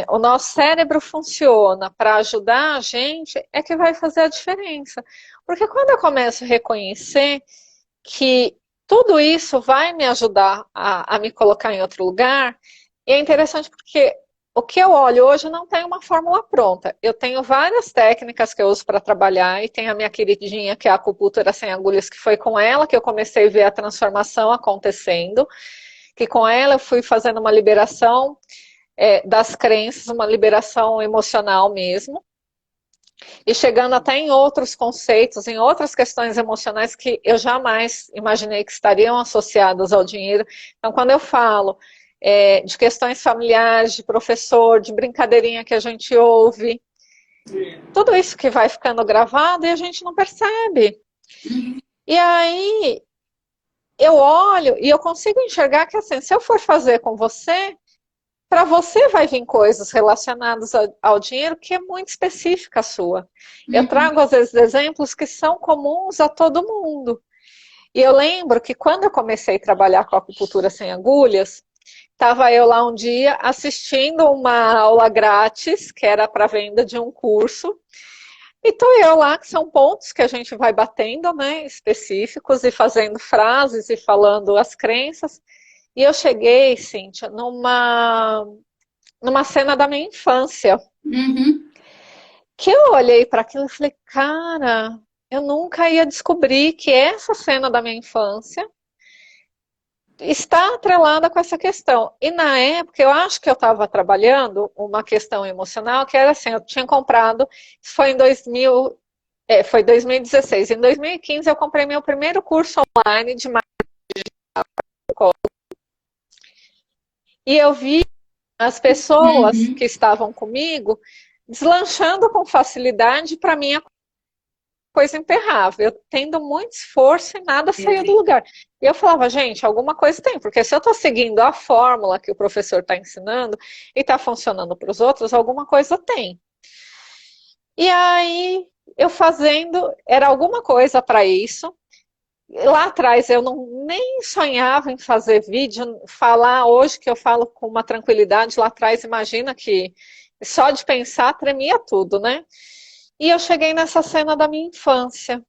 o nosso cérebro funciona para ajudar a gente, é que vai fazer a diferença. Porque quando eu começo a reconhecer que tudo isso vai me ajudar a me colocar em outro lugar, e é interessante porque o que eu olho hoje não tem uma fórmula pronta. Eu tenho várias técnicas que eu uso para trabalhar, e tem a minha queridinha, que é a acupuntura sem agulhas, que foi com ela que eu comecei a ver a transformação acontecendo, que com ela eu fui fazendo uma liberação das crenças, uma liberação emocional mesmo, e chegando até em outros conceitos, em outras questões emocionais que eu jamais imaginei que estariam associadas ao dinheiro. Então, quando eu falo de questões familiares, de professor, de brincadeirinha que a gente ouve, tudo isso que vai ficando gravado e a gente não percebe. E aí eu olho e eu consigo enxergar que, assim, se eu for fazer com você, para você vai vir coisas relacionadas ao dinheiro que é muito específica sua. Eu trago, às vezes, exemplos que são comuns a todo mundo. E eu lembro que quando eu comecei a trabalhar com a acupuntura sem agulhas, estava eu lá um dia assistindo uma aula grátis, que era para venda de um curso, e estou eu lá, que são pontos que a gente vai batendo, né, específicos, e fazendo frases e falando as crenças. E eu cheguei, Cíntia, numa cena da minha infância, que eu olhei para aquilo e falei, cara, eu nunca ia descobrir que essa cena da minha infância está atrelada com essa questão. E na época, eu acho que eu estava trabalhando uma questão emocional, que era assim, eu tinha comprado, isso foi em 2000, foi 2016. Em 2015 eu comprei meu primeiro curso online de marketing digital. E eu vi as pessoas que estavam comigo deslanchando com facilidade, para mim a coisa emperrava. Eu tendo muito esforço e nada saía do lugar. E eu falava, gente, alguma coisa tem, porque se eu estou seguindo a fórmula que o professor está ensinando e está funcionando para os outros, alguma coisa tem. E aí, eu fazendo, era alguma coisa para isso. Lá atrás eu nem sonhava em fazer vídeo, falar hoje que eu falo com uma tranquilidade, lá atrás imagina que só de pensar tremia tudo, né? E eu cheguei nessa cena da minha infância.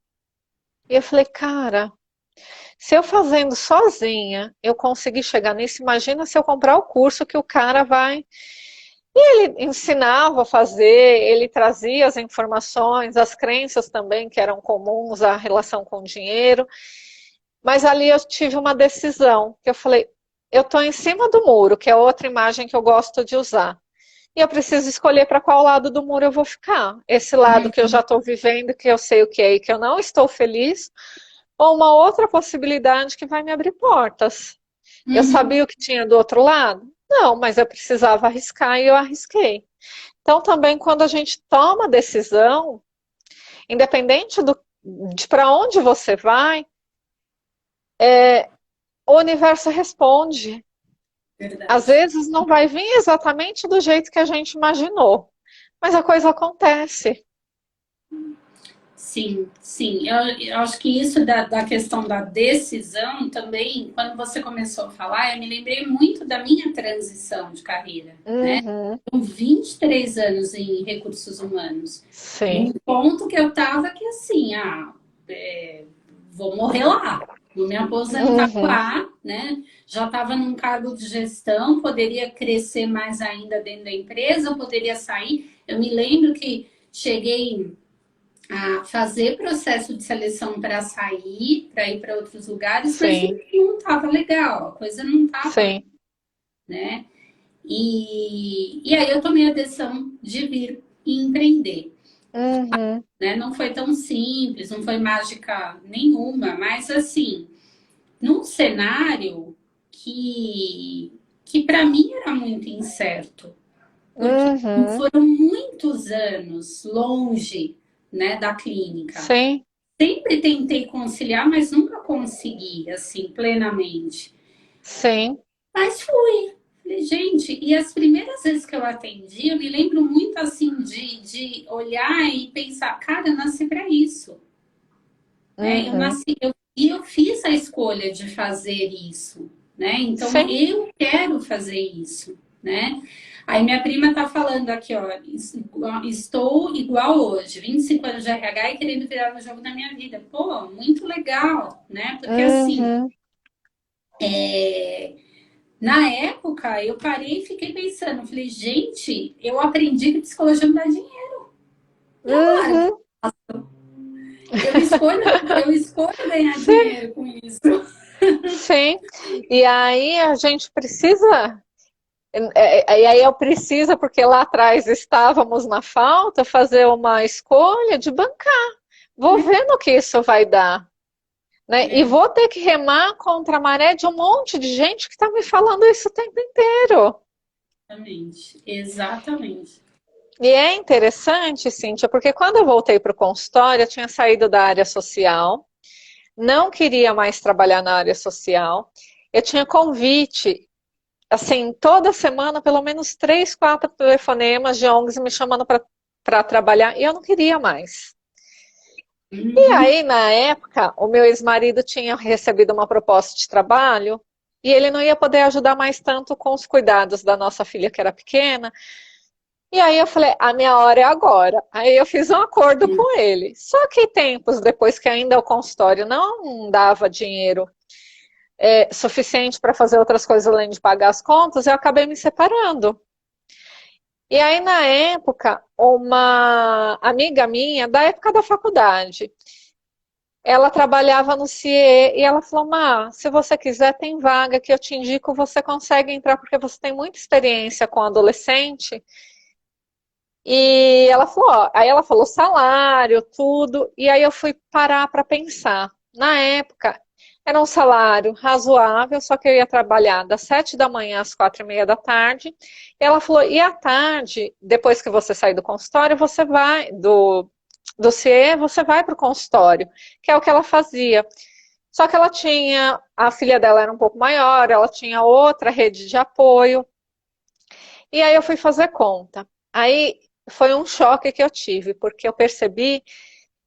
E eu falei, cara, se eu fazendo sozinha, eu consegui chegar nisso, imagina se eu comprar o curso que o cara vai... E ele ensinava a fazer, ele trazia as informações, as crenças também que eram comuns à relação com o dinheiro. Mas ali eu tive uma decisão, que eu falei, eu estou em cima do muro, que é outra imagem que eu gosto de usar. E eu preciso escolher para qual lado do muro eu vou ficar. Esse lado que eu já estou vivendo, que eu sei o que é e que eu não estou feliz, ou uma outra possibilidade que vai me abrir portas. Eu sabia o que tinha do outro lado? Não, mas eu precisava arriscar e eu arrisquei. Então, também, quando a gente toma decisão, independente de para onde você vai, o universo responde. Verdade. Às vezes não vai vir exatamente do jeito que a gente imaginou, mas a coisa acontece. Sim, sim. Eu acho que isso da questão da decisão também, quando você começou a falar, eu me lembrei muito da minha transição de carreira, né? Com 23 anos em recursos humanos. Sim. Um ponto que eu tava que assim, vou morrer lá. Vou me aposentar Uhum. lá, né? Já estava num cargo de gestão, poderia crescer mais ainda dentro da empresa, poderia sair. Eu me lembro que cheguei a fazer processo de seleção para sair, para ir para outros lugares, mas Sim, não estava legal, a coisa não estava, sim. né? E aí eu tomei a decisão de vir e empreender. Uhum. Né? Não foi tão simples, não foi mágica nenhuma, mas assim, num cenário que para mim era muito incerto, porque Uhum. foram muitos anos longe, né, da clínica. Sim, Sempre tentei conciliar, mas nunca consegui, assim, plenamente. sim. Mas fui. Falei, gente, e as primeiras vezes que eu atendi, eu me lembro muito assim de olhar e pensar, cara, eu nasci para isso. Né? Eu Uhum. nasci, e eu fiz a escolha de fazer isso, né? Então Sim. eu quero fazer isso, né? Aí minha prima tá falando aqui, ó, estou igual hoje, 25 anos de RH e querendo virar o jogo da minha vida. Pô, muito legal, né? Porque assim, Uhum. na época eu parei e fiquei pensando, falei, gente, eu aprendi que psicologia não dá dinheiro. E agora? Uhum. Eu escolho ganhar Sim, dinheiro com isso. sim. E aí a gente precisa. E aí eu preciso, porque lá atrás estávamos na falta, fazer uma escolha de bancar. Vou ver no que isso vai dar. Né? E É. vou ter que remar contra a maré de um monte de gente que está me falando isso o tempo inteiro. Exatamente, exatamente. E é interessante, Cíntia, porque quando eu voltei para o consultório, eu tinha saído da área social, não queria mais trabalhar na área social. Eu tinha convite, assim, toda semana, pelo menos 3, 4 telefonemas de ONGs me chamando para trabalhar, e eu não queria mais. E Uhum. aí, na época, o meu ex-marido tinha recebido uma proposta de trabalho e ele não ia poder ajudar mais tanto com os cuidados da nossa filha, que era pequena. E aí eu falei, a minha hora é agora. Aí eu fiz um acordo com ele. Só que tempos depois que ainda o consultório não dava dinheiro suficiente para fazer outras coisas além de pagar as contas, eu acabei me separando. E aí, na época, uma amiga minha, da época da faculdade, ela trabalhava no CIE e ela falou, Má, se você quiser, tem vaga que eu te indico, você consegue entrar porque você tem muita experiência com adolescente. E ela falou, ó, aí ela falou salário, tudo, e aí eu fui parar para pensar. Na época, era um salário razoável, só que eu ia trabalhar das 7 da manhã às 4h30 da tarde. E ela falou, e à tarde, depois que você sair do consultório, você vai, do CIE, você vai para o consultório, que é o que ela fazia. Só que ela tinha, a filha dela era um pouco maior, ela tinha outra rede de apoio, e aí eu fui fazer conta. Aí foi um choque que eu tive, porque eu percebi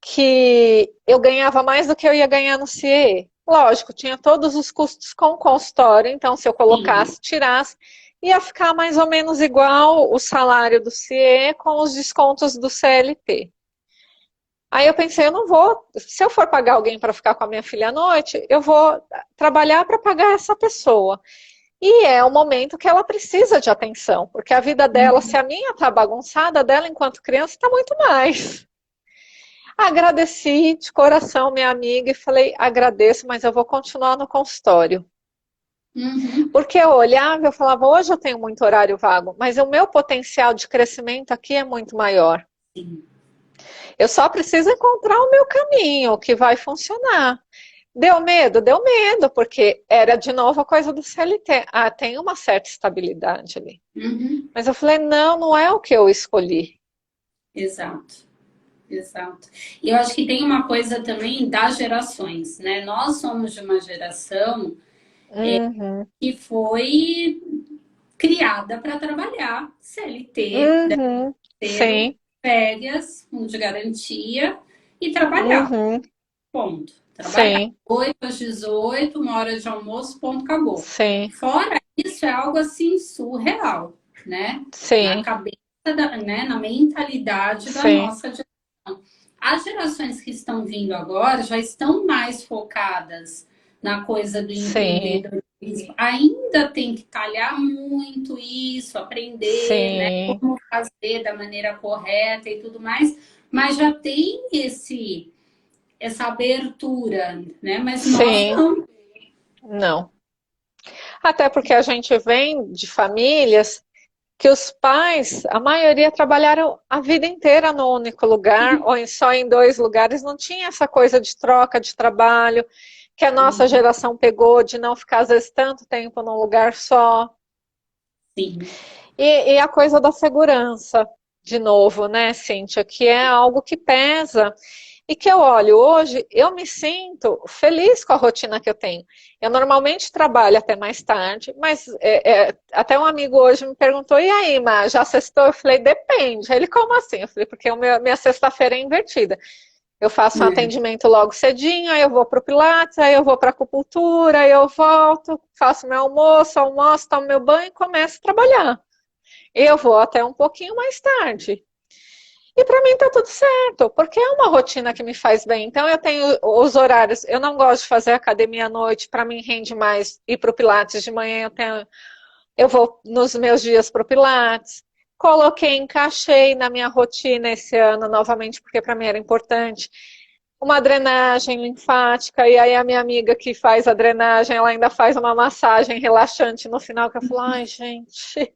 que eu ganhava mais do que eu ia ganhar no CIE. Lógico, tinha todos os custos com o consultório, então se eu Sim. colocasse, tirasse, ia ficar mais ou menos igual o salário do CIE com os descontos do CLT. Aí eu pensei, eu não vou, se eu for pagar alguém para ficar com a minha filha à noite, eu vou trabalhar para pagar essa pessoa. E é o momento que ela precisa de atenção, porque a vida dela, se a minha tá bagunçada, a dela enquanto criança está muito mais. Agradeci de coração minha amiga e falei, agradeço, mas eu vou continuar no consultório. Uhum. Porque eu olhava e eu falava, hoje eu tenho muito horário vago, mas o meu potencial de crescimento aqui é muito maior. Sim. Eu só preciso encontrar o meu caminho, que vai funcionar. Deu medo? Deu medo, porque era de novo a coisa do CLT. Ah, tem uma certa estabilidade ali. Uhum. Mas eu falei, não, não é o que eu escolhi. Exato. Exato. E eu acho que tem uma coisa também das gerações, né? Nós somos de uma geração Uhum, que foi criada para trabalhar CLT, uhum, ter sim, férias, fundo de garantia e trabalhar. uhum, Ponto. Trabalhar sim, 8 às 18, uma hora de almoço, ponto, acabou. sim, Fora isso, é algo assim surreal, né? Na sim, cabeça, né? Na mentalidade da sim, nossa geração. As gerações que estão vindo agora já estão mais focadas na coisa do sim, empreendedorismo. Ainda tem que talhar muito isso, aprender, né, sim, como fazer da maneira correta e tudo mais, mas já tem essa abertura, né? Mas nós sim, não. não. Até porque a gente vem de famílias que os pais, a maioria trabalharam a vida inteira no único lugar, ou só em dois lugares, não tinha essa coisa de troca de trabalho, que a nossa geração pegou de não ficar, às vezes, tanto tempo num lugar só. Sim, E a coisa da segurança, de novo, né, Cíntia, que é algo que pesa. E que eu olho hoje, eu me sinto feliz com a rotina que eu tenho. Eu normalmente trabalho até mais tarde, mas até um amigo hoje me perguntou, e aí, Má, já sextou? Eu falei, depende. Ele, como assim? Eu falei, porque minha sexta-feira é invertida. Eu faço um é, atendimento logo cedinho, aí eu vou para o Pilates, aí eu vou para a acupuntura, aí eu volto, faço meu almoço, tomo meu banho e começo a trabalhar. Eu vou até um pouquinho mais tarde. E para mim tá tudo certo, porque é uma rotina que me faz bem. Então eu tenho os horários, eu não gosto de fazer academia à noite, para mim rende mais ir para o Pilates de manhã, eu vou nos meus dias para o Pilates. Coloquei, encaixei na minha rotina esse ano novamente, porque para mim era importante uma drenagem linfática, e aí a minha amiga que faz a drenagem, ela ainda faz uma massagem relaxante no final, que eu falo, ai, gente,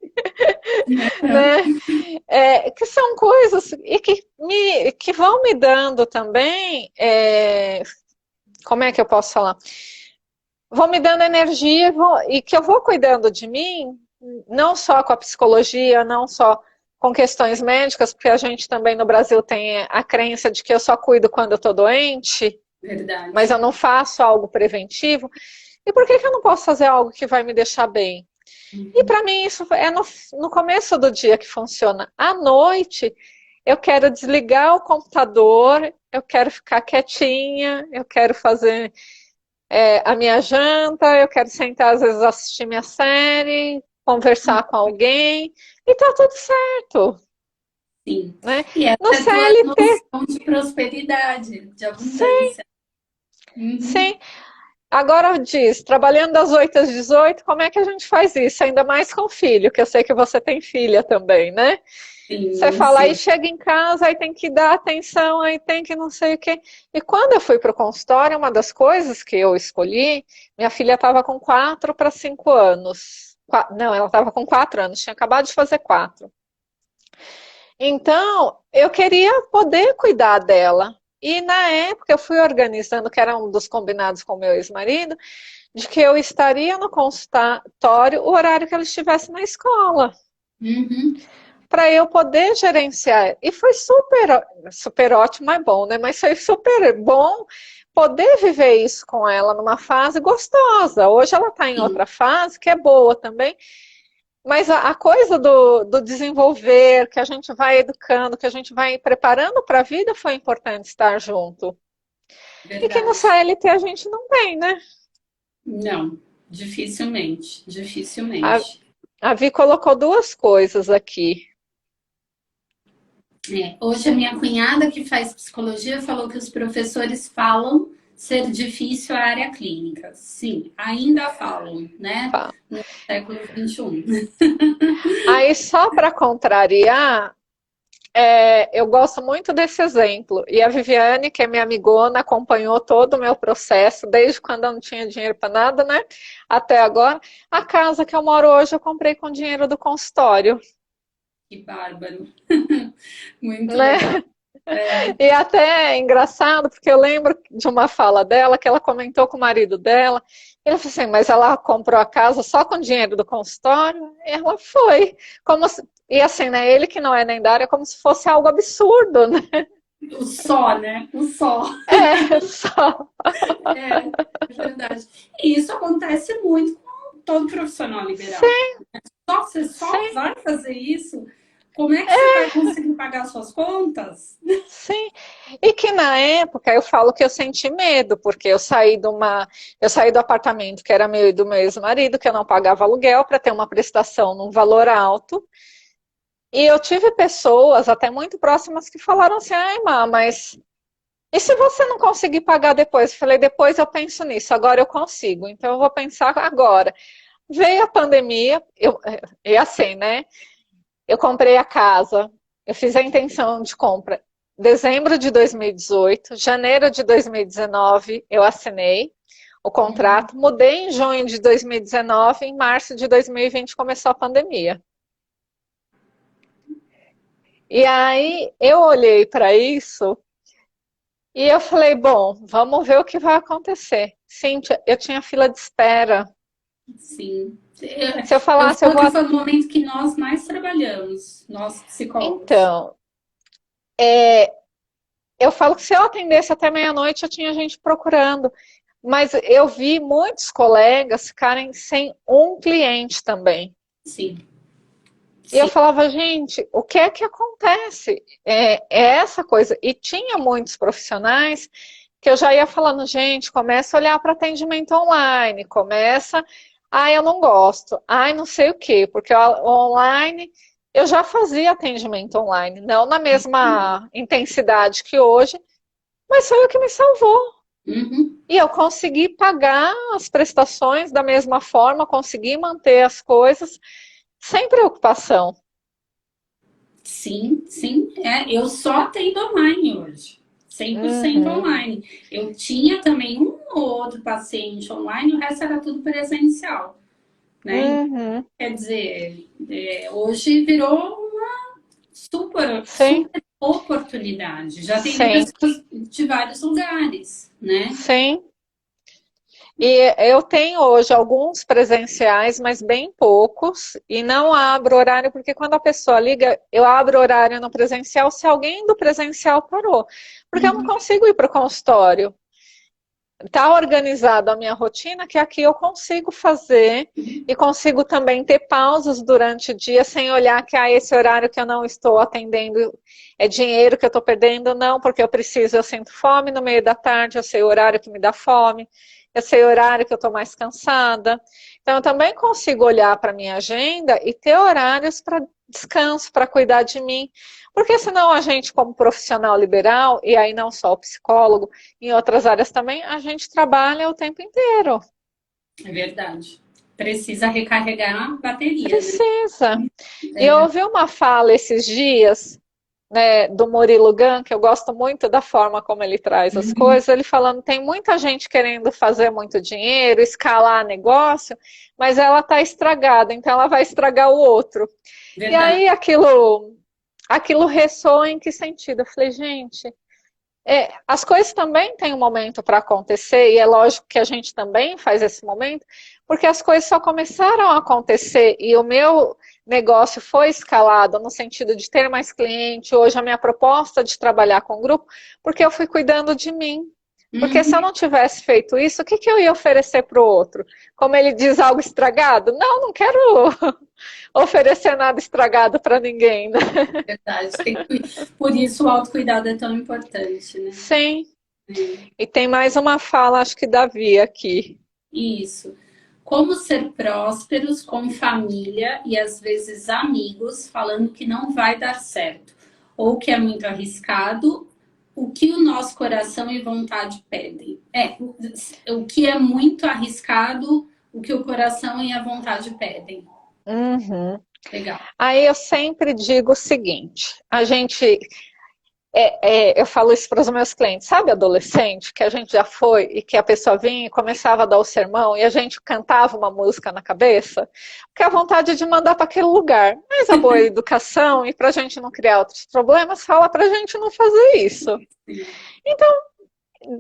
né? Que são coisas e que vão me dando também, como é que eu posso falar? Vão me dando energia e que eu vou cuidando de mim, não só com a psicologia, não só com questões médicas, porque a gente também no Brasil tem a crença de que eu só cuido quando eu estou doente, mas verdade. eu não faço algo preventivo. E por que eu não posso fazer algo que vai me deixar bem? E para mim isso é no começo do dia que funciona. À noite, eu quero desligar o computador, eu quero ficar quietinha, eu quero fazer a minha janta, eu quero sentar às vezes assistir minha série, conversar com alguém, e tá tudo certo, Sim. né? E essa No é a tua CLT, noção de prosperidade, de sim, abundância. Uhum. sim. Agora diz, trabalhando das 8 às 18, como é que a gente faz isso? Ainda mais com filho, que eu sei que você tem filha também, né? Você Sim, fala, aí sim. chega em casa, aí tem que dar atenção, aí tem que não sei o quê. E quando eu fui para o consultório, uma das coisas que eu escolhi, minha filha estava com 4 para 5 anos. Não, ela estava com 4 anos, tinha acabado de fazer 4. Então, eu queria poder cuidar dela. E na época eu fui organizando, que era um dos combinados com o meu ex-marido, de que eu estaria no consultório o horário que ela estivesse na escola, Uhum. para eu poder gerenciar. E foi super, super ótimo, é bom, né? Mas foi super bom poder viver isso com ela numa fase gostosa. Hoje ela está em Sim, outra fase, que é boa também, mas a coisa do desenvolver, que a gente vai educando, que a gente vai preparando para a vida, foi importante estar junto. E que no verdade. CLT a gente não tem, né? Não, dificilmente, A, dificilmente. a Vi colocou duas coisas aqui. É, hoje a minha cunhada que faz psicologia falou que os professores falam ser difícil a área clínica. Sim, ainda falam, né? No século XXI. Aí, só para contrariar, eu gosto muito desse exemplo. E a Viviane, que é minha amigona, acompanhou todo o meu processo, desde quando eu não tinha dinheiro para nada, né? Até agora. A casa que eu moro hoje, eu comprei com dinheiro do consultório, Que bárbaro. Muito legal. né? E até é engraçado, porque eu lembro de uma fala dela, que ela comentou com o marido dela. Ele falou assim, mas ela comprou a casa só com dinheiro do consultório? E ela foi. E assim, né? Ele que não é nem da área, como se fosse algo absurdo, né? O só, né? O só. Só. É, é verdade. E isso acontece muito com todo profissional liberal. Sim, Só, você só sim. vai fazer isso? Como é que você vai conseguir pagar suas contas? Sim, e que na época eu falo que eu senti medo, porque eu saí do apartamento que era meu e do meu ex-marido, que eu não pagava aluguel para ter uma prestação num valor alto. E eu tive pessoas até muito próximas que falaram assim: "Ai, Má, mas E se você não conseguir pagar depois? Eu falei, depois eu penso nisso, agora eu consigo, então eu vou pensar agora. Veio a pandemia, e assim, né? Eu comprei a casa, eu fiz a intenção de compra em dezembro de 2018, janeiro de 2019 eu assinei o contrato, mudei em junho de 2019, em março de 2020 começou a pandemia. E aí eu olhei para isso e eu falei, bom, vamos ver o que vai acontecer. Cíntia, eu tinha fila de espera. Sim. Se eu Eu falasse, eu falo vou. que foi o momento que nós mais trabalhamos, nós psicólogos. Então, eu falo que se eu atendesse até meia-noite, eu tinha gente procurando. Mas eu vi muitos colegas ficarem sem um cliente também. Sim, E eu sim. falava, gente, o que é que acontece? É essa coisa. E tinha muitos profissionais que eu já ia falando, gente, começa a olhar para atendimento online, começa, ai, eu não gosto, ai, não sei o quê, porque online eu já fazia atendimento online, não na mesma intensidade que hoje, mas foi o que me salvou. Uhum. E eu consegui pagar as prestações da mesma forma, consegui manter as coisas sem preocupação. Sim, sim. Eu só atendo online hoje. 100% Uhum, online. Eu tinha também um ou outro paciente online, o resto era tudo presencial, né? uhum, Quer dizer, hoje virou uma super, sim, super oportunidade. Já atendi sim, pessoas de vários lugares, né? sim. E eu tenho hoje alguns presenciais, mas bem poucos, e não abro horário, porque quando a pessoa liga, eu abro horário no presencial se alguém do presencial parou. Porque eu não Uhum. consigo ir para o consultório. Está organizada a minha rotina que aqui eu consigo fazer e consigo também ter pausas durante o dia sem olhar que esse horário que eu não estou atendendo é dinheiro que eu estou perdendo, não, porque eu preciso, eu sinto fome no meio da tarde, eu sei o horário que me dá fome, eu sei o horário que eu estou mais cansada. Então eu também consigo olhar para a minha agenda e ter horários para descanso, para cuidar de mim. Porque senão a gente, como profissional liberal, e aí não só o psicólogo, em outras áreas também, a gente trabalha o tempo inteiro. É verdade. Precisa recarregar a bateria, né? Precisa. E eu É. ouvi uma fala esses dias, né, do Murilo Gun, que eu gosto muito da forma como ele traz as Uhum. coisas, ele falando, tem muita gente querendo fazer muito dinheiro, escalar negócio, mas ela está estragada, então ela vai estragar o outro. E Verdade. aí aquilo ressoa em que sentido? Eu falei, gente, as coisas também têm um momento para acontecer, e é lógico que a gente também faz esse momento, porque as coisas só começaram a acontecer e o meu negócio foi escalado no sentido de ter mais cliente. Hoje, a minha proposta de trabalhar com grupo, porque eu fui cuidando de mim. Porque se eu Uhum. não tivesse feito isso, o que, que eu ia oferecer para o outro? Como ele diz, algo estragado? Não, não quero oferecer nada estragado para ninguém, né? Verdade. Por isso o autocuidado é tão importante, né? Sim. É. E tem mais uma fala, acho que Davi aqui. Isso. Como ser prósperos com família e às vezes amigos falando que não vai dar certo ou que é muito arriscado, o que o nosso coração e vontade pedem. O que é muito arriscado, o que o coração e a vontade pedem. Uhum. Legal. Aí eu sempre digo o seguinte: a gente, eu falo isso para os meus clientes, sabe, adolescente, que a gente já foi e que a pessoa vinha e começava a dar o sermão e a gente cantava uma música na cabeça, porque a vontade de mandar para aquele lugar. Mas a boa educação e para a gente não criar outros problemas, fala para a gente não fazer isso. Então,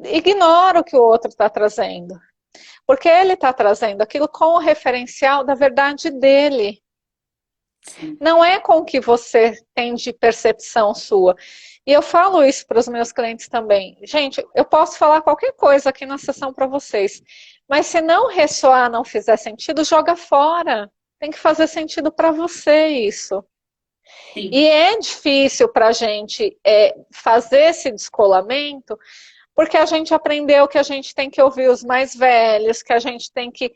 ignora o que o outro está trazendo, porque ele está trazendo aquilo com o referencial da verdade dele. Sim. Não é com o que você tem de percepção sua. E eu falo isso para os meus clientes também. Gente, eu posso falar qualquer coisa aqui na sessão para vocês, mas se não ressoar, não fizer sentido, joga fora. Tem que fazer sentido para você isso. E Sim. é difícil para a gente fazer esse descolamento, porque a gente aprendeu que a gente tem que ouvir os mais velhos, que a gente tem que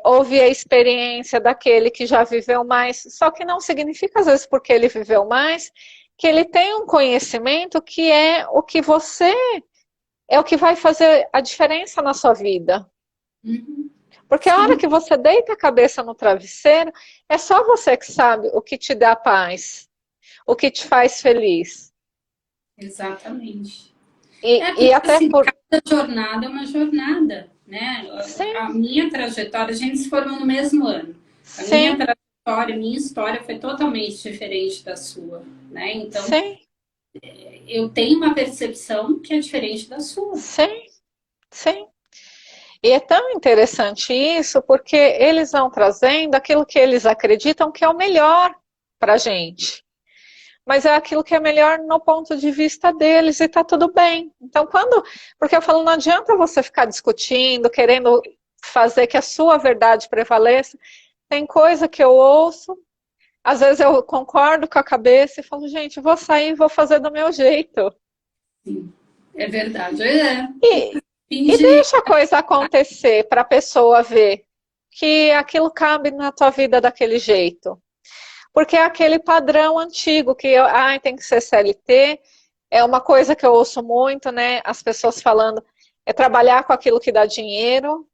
ouvir a experiência daquele que já viveu mais, só que não significa, às vezes, porque ele viveu mais, que ele tem um conhecimento que é o que você, é o que vai fazer a diferença na sua vida. Uhum. Porque a hora que você deita a cabeça no travesseiro, é só você que sabe o que te dá paz, o que te faz feliz. Exatamente. E Porque até assim, por. cada jornada é uma jornada, né? A Sim, minha trajetória, a gente se formou no mesmo ano. A minha sim, trajetória, a minha história foi totalmente diferente da sua, né? Então, sim, eu tenho uma percepção que é diferente da sua. sim, sim. E é tão interessante isso, porque eles vão trazendo aquilo que eles acreditam que é o melhor para a gente. Mas é aquilo que é melhor no ponto de vista deles e tá tudo bem. Então, porque eu falo, não adianta você ficar discutindo, querendo fazer que a sua verdade prevaleça. Tem coisa que eu ouço, às vezes eu concordo com a cabeça e falo, gente, vou sair e vou fazer do meu jeito. Sim, é verdade. É. E, e Fingir. deixa a coisa acontecer para a pessoa ver que aquilo cabe na tua vida daquele jeito. Porque é aquele padrão antigo que tem que ser CLT, é uma coisa que eu ouço muito, né? As pessoas falando, é trabalhar com aquilo que dá dinheiro.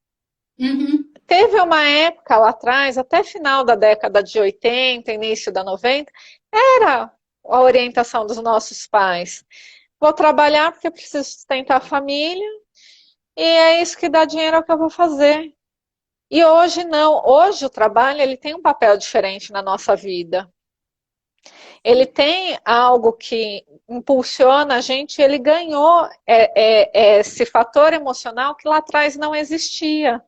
Uhum. Teve uma época lá atrás, até final da década de 80, início da 90, era a orientação dos nossos pais. Vou trabalhar porque eu preciso sustentar a família, e é isso que dá dinheiro, é o que eu vou fazer. E hoje não, hoje o trabalho ele tem um papel diferente na nossa vida. Ele tem algo que impulsiona a gente, ele ganhou esse fator emocional que lá atrás não existia.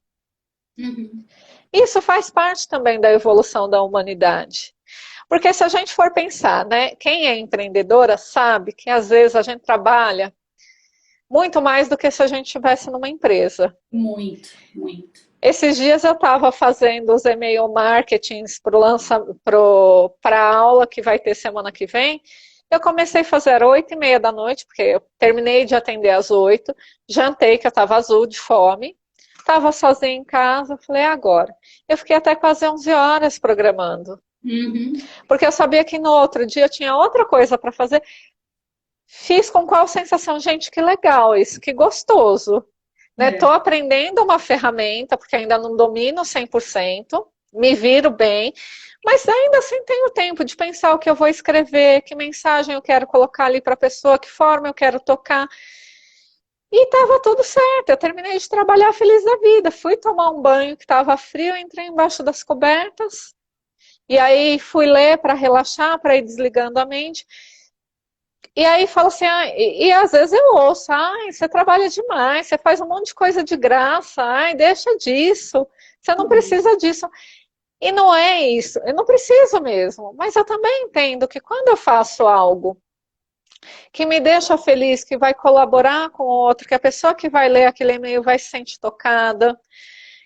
Uhum. Isso faz parte também da evolução da humanidade. Porque se a gente for pensar, né, quem é empreendedora sabe que às vezes a gente trabalha muito mais do que se a gente estivesse numa empresa. Muito, muito. Esses dias eu estava fazendo os e-mail marketings para a aula que vai ter semana que vem. Eu comecei a fazer às 8:30 da noite, porque eu terminei de atender às 8, jantei, que eu estava azul de fome, estava sozinha em casa, falei, agora. Eu fiquei até quase 11 horas programando, Uhum. porque eu sabia que no outro dia eu tinha outra coisa para fazer. Fiz com qual sensação? Gente, que legal isso, que gostoso. Estou É. aprendendo uma ferramenta, porque ainda não domino 100%, me viro bem, mas ainda assim tenho tempo de pensar o que eu vou escrever, que mensagem eu quero colocar ali para a pessoa, que forma eu quero tocar. E estava tudo certo, eu terminei de trabalhar feliz da vida. Fui tomar um banho que estava frio, entrei embaixo das cobertas, e aí fui ler para relaxar, para ir desligando a mente. E aí fala assim, às vezes eu ouço, você trabalha demais, você faz um monte de coisa de graça, deixa disso, você não precisa disso. E não é isso, eu não preciso mesmo, mas eu também entendo que quando eu faço algo que me deixa feliz, que vai colaborar com o outro, que a pessoa que vai ler aquele e-mail vai se sentir tocada,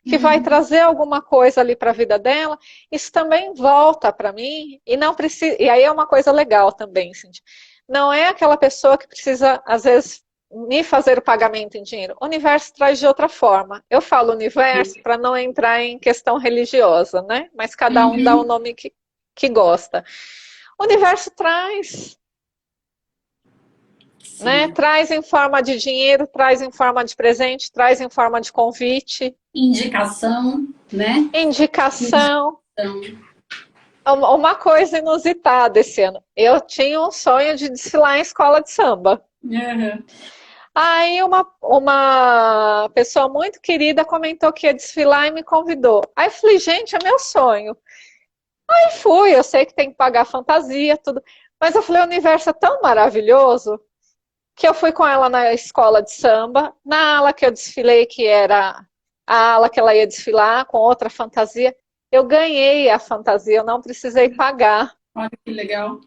que vai Uhum. trazer alguma coisa ali para a vida dela, isso também volta para mim e não precisa. E aí é uma coisa legal também, Cintia. Não é aquela pessoa que precisa, às vezes, me fazer o pagamento em dinheiro. O universo traz de outra forma. Eu falo universo para não entrar em questão religiosa, né? Mas cada um dá o Uhum. nome que gosta. O universo traz, né? Sim. Traz em forma de dinheiro, traz em forma de presente, traz em forma de convite, Indicação, né? indicação. Indicação. Uma coisa inusitada esse ano. Eu tinha um sonho de desfilar em escola de samba. Uhum. Aí uma pessoa muito querida comentou que ia desfilar e me convidou. Aí eu falei, gente, é meu sonho. Aí fui, eu sei que tem que pagar fantasia, tudo. Mas eu falei, o universo é tão maravilhoso que eu fui com ela na escola de samba, na ala que eu desfilei, que era a ala que ela ia desfilar, com outra fantasia. Eu ganhei a fantasia, eu não precisei pagar. Olha que legal.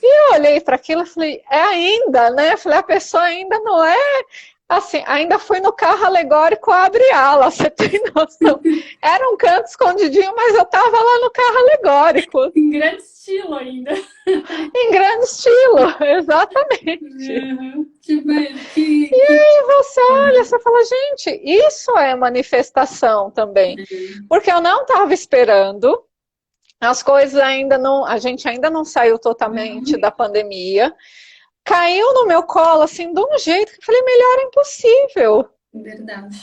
Eu olhei para aquilo e falei, é ainda, né? Eu falei, a pessoa ainda não é assim, ainda fui no carro alegórico abre ala, você tem noção? Era um canto escondidinho, mas eu estava lá no carro alegórico, Em grande estilo ainda. em grande estilo, exatamente. Uhum. E você olha, você fala, gente, isso é manifestação também. Porque eu não estava esperando, as coisas ainda não, a gente ainda não saiu totalmente Uhum. da pandemia. Caiu no meu colo assim de um jeito que eu falei, melhor é impossível, Verdade.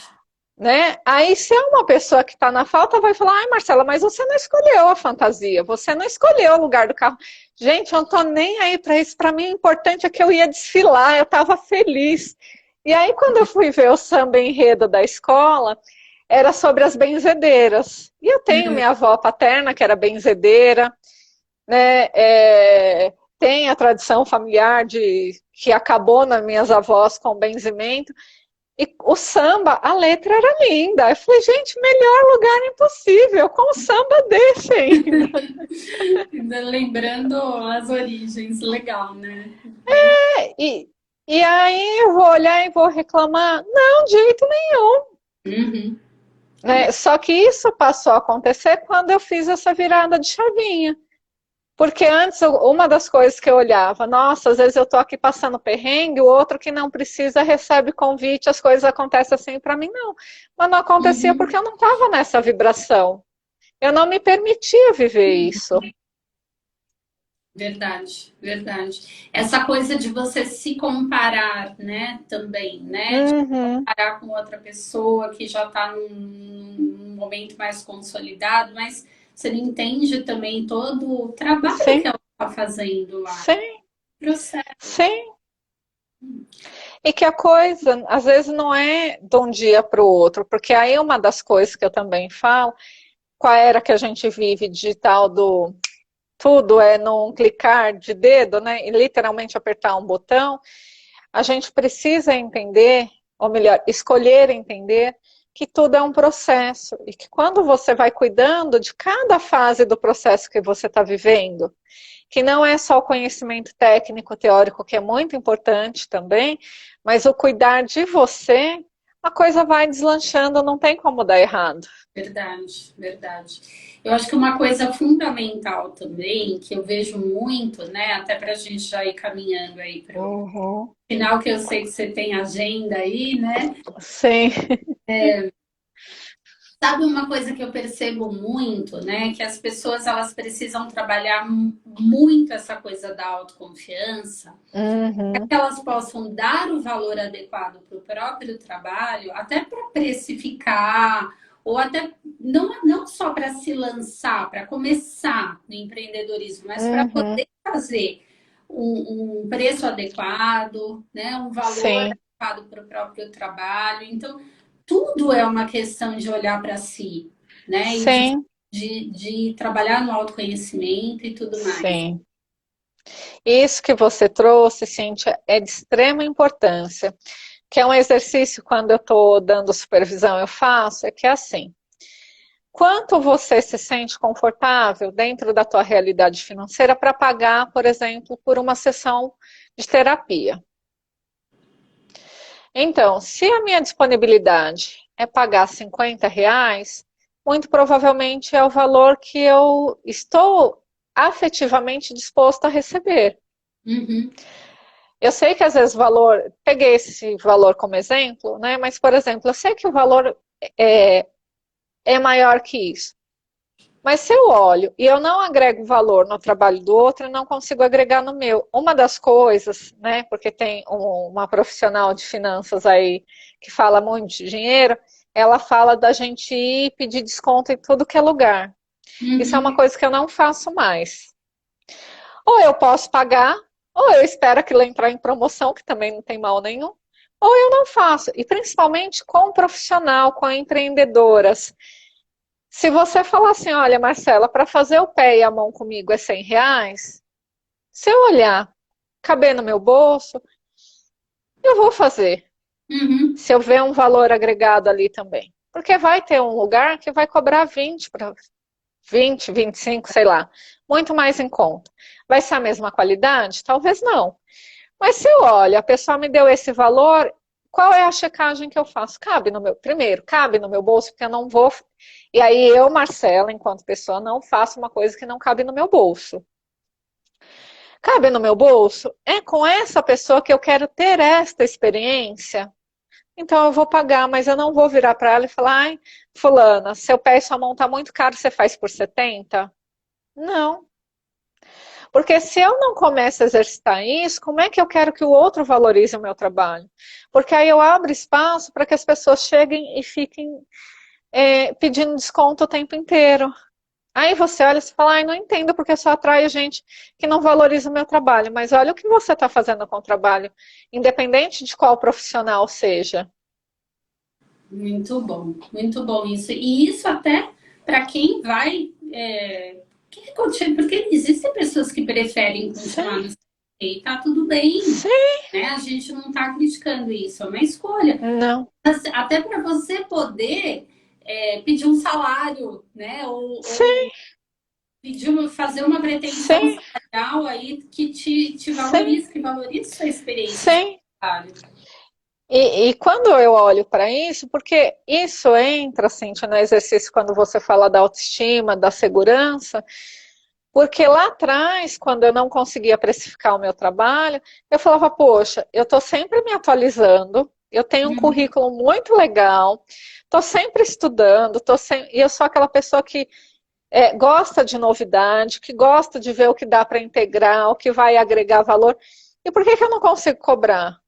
né? Aí se é uma pessoa que está na falta, vai falar, ai Marcela, mas você não escolheu a fantasia, você não escolheu o lugar do carro. Gente, eu não tô nem aí para isso. Para mim, o importante é que eu ia desfilar, eu estava feliz. E aí, quando eu fui ver o samba enredo da escola, era sobre as benzedeiras. E eu tenho Uhum. minha avó paterna, que era benzedeira, né? Tem a tradição familiar de que acabou nas minhas avós com o benzimento. E o samba, a letra era linda. Eu falei, gente, melhor lugar impossível, com um samba desse ainda. Ainda lembrando as origens, legal, né? Bem... E, e aí eu vou olhar e vou reclamar? Não, de jeito nenhum. Uhum. Né? Só que isso passou a acontecer quando eu fiz essa virada de chavinha. Porque antes, uma das coisas que eu olhava, nossa, às vezes eu tô aqui passando perrengue, o outro que não precisa recebe convite, as coisas acontecem assim para mim, não. Mas não acontecia porque Uhum. eu não estava nessa vibração. Eu não me permitia viver isso. Verdade, verdade. Essa coisa de você se comparar, né, também, né? De Uhum. comparar com outra pessoa que já está num momento mais consolidado, mas você não entende também todo o trabalho que Sim, ela está fazendo lá, né? sim, Processo. sim. E que a coisa, às vezes, não é de um dia para o outro, porque aí uma das coisas que eu também falo, qual era que a gente vive digital do tudo é num clicar de dedo, né? E literalmente apertar um botão. A gente precisa entender, ou melhor, escolher entender que tudo é um processo e que quando você vai cuidando de cada fase do processo que você está vivendo, que não é só o conhecimento técnico, teórico, que é muito importante também, mas o cuidar de você, a coisa vai deslanchando, não tem como dar errado. Verdade, verdade. Eu acho que uma coisa fundamental também, que eu vejo muito, né, até para a gente já ir caminhando aí para o Uhum. final, que eu sei que você tem agenda aí, né? Sim, Sabe uma coisa que eu percebo muito, né? Que as pessoas elas precisam trabalhar muito essa coisa da autoconfiança, para uhum. que elas possam dar o valor adequado para o próprio trabalho, até para precificar, ou até não só para se lançar, para começar no empreendedorismo, mas para Uhum. poder fazer um preço adequado, né? Um valor Sim, adequado para o próprio trabalho. Então, tudo é uma questão de olhar para si, né? E sim, de trabalhar no autoconhecimento e tudo mais. sim. Isso que você trouxe, Cíntia, é de extrema importância. Que é um exercício, quando eu estou dando supervisão, eu faço, é que é assim. Quanto você se sente confortável dentro da tua realidade financeira para pagar, por exemplo, por uma sessão de terapia? Então, se a minha disponibilidade é pagar R$ 50, muito provavelmente é o valor que eu estou afetivamente disposto a receber. Uhum, Eu sei que às vezes o valor, peguei esse valor como exemplo, né? Mas, por exemplo, eu sei que o valor é, é maior que isso. Mas se eu olho e eu não agrego valor no trabalho do outro, eu não consigo agregar no meu. Uma das coisas, né, porque tem uma profissional de finanças aí que fala muito de dinheiro, ela fala da gente ir pedir desconto em tudo que é lugar. Isso é uma uhum, coisa que eu não faço mais. Ou eu posso pagar, ou eu espero aquilo entrar em promoção, que também não tem mal nenhum, ou eu não faço. E principalmente com o profissional, com empreendedoras. Se você falar assim, olha, Marcela, para fazer o pé e a mão comigo é R$ 100, se eu olhar, caber no meu bolso, eu vou fazer. uhum. Se eu ver um valor agregado ali também. Porque vai ter um lugar que vai cobrar 20 para 20, 25, sei lá, muito mais em conta. Vai ser a mesma qualidade? Talvez não. Mas se eu olho, a pessoa me deu esse valor, qual é a checagem que eu faço? Cabe no meu, primeiro, cabe no meu bolso, porque eu não vou. E aí eu, Marcela, enquanto pessoa, não faço uma coisa que não cabe no meu bolso. Cabe no meu bolso? É com essa pessoa que eu quero ter esta experiência? Então eu vou pagar, mas eu não vou virar para ela e falar, ai, fulana, seu pé e sua mão tá muito caro, você faz por 70? Não. Porque se eu não começo a exercitar isso, como é que eu quero que o outro valorize o meu trabalho? Porque aí eu abro espaço para que as pessoas cheguem e fiquem pedindo desconto o tempo inteiro. Aí você olha e fala, ai, não entendo porque só atrai gente que não valoriza o meu trabalho. Mas olha o que você está fazendo com o trabalho, independente de qual profissional seja. muito bom isso. E isso até para quem vai. Porque existem pessoas que preferem continuar Sim, no CLT e tá tudo bem. sim, Né? A gente não está criticando isso, é uma escolha. não, Até para você poder pedir um salário, né? sim, Ou pedir fazer uma pretensão sim, salarial aí que te sim, valorize, que valorize sua experiência de sim. trabalho. E quando eu olho para isso, porque isso entra, Cíntia, no exercício quando você fala da autoestima, da segurança, porque lá atrás, quando eu não conseguia precificar o meu trabalho, eu falava, poxa, eu estou sempre me atualizando, eu tenho um Uhum. currículo muito legal, estou sempre estudando, e eu sou aquela pessoa que gosta de novidade, que gosta de ver o que dá para integrar, o que vai agregar valor. E por que, que eu não consigo cobrar?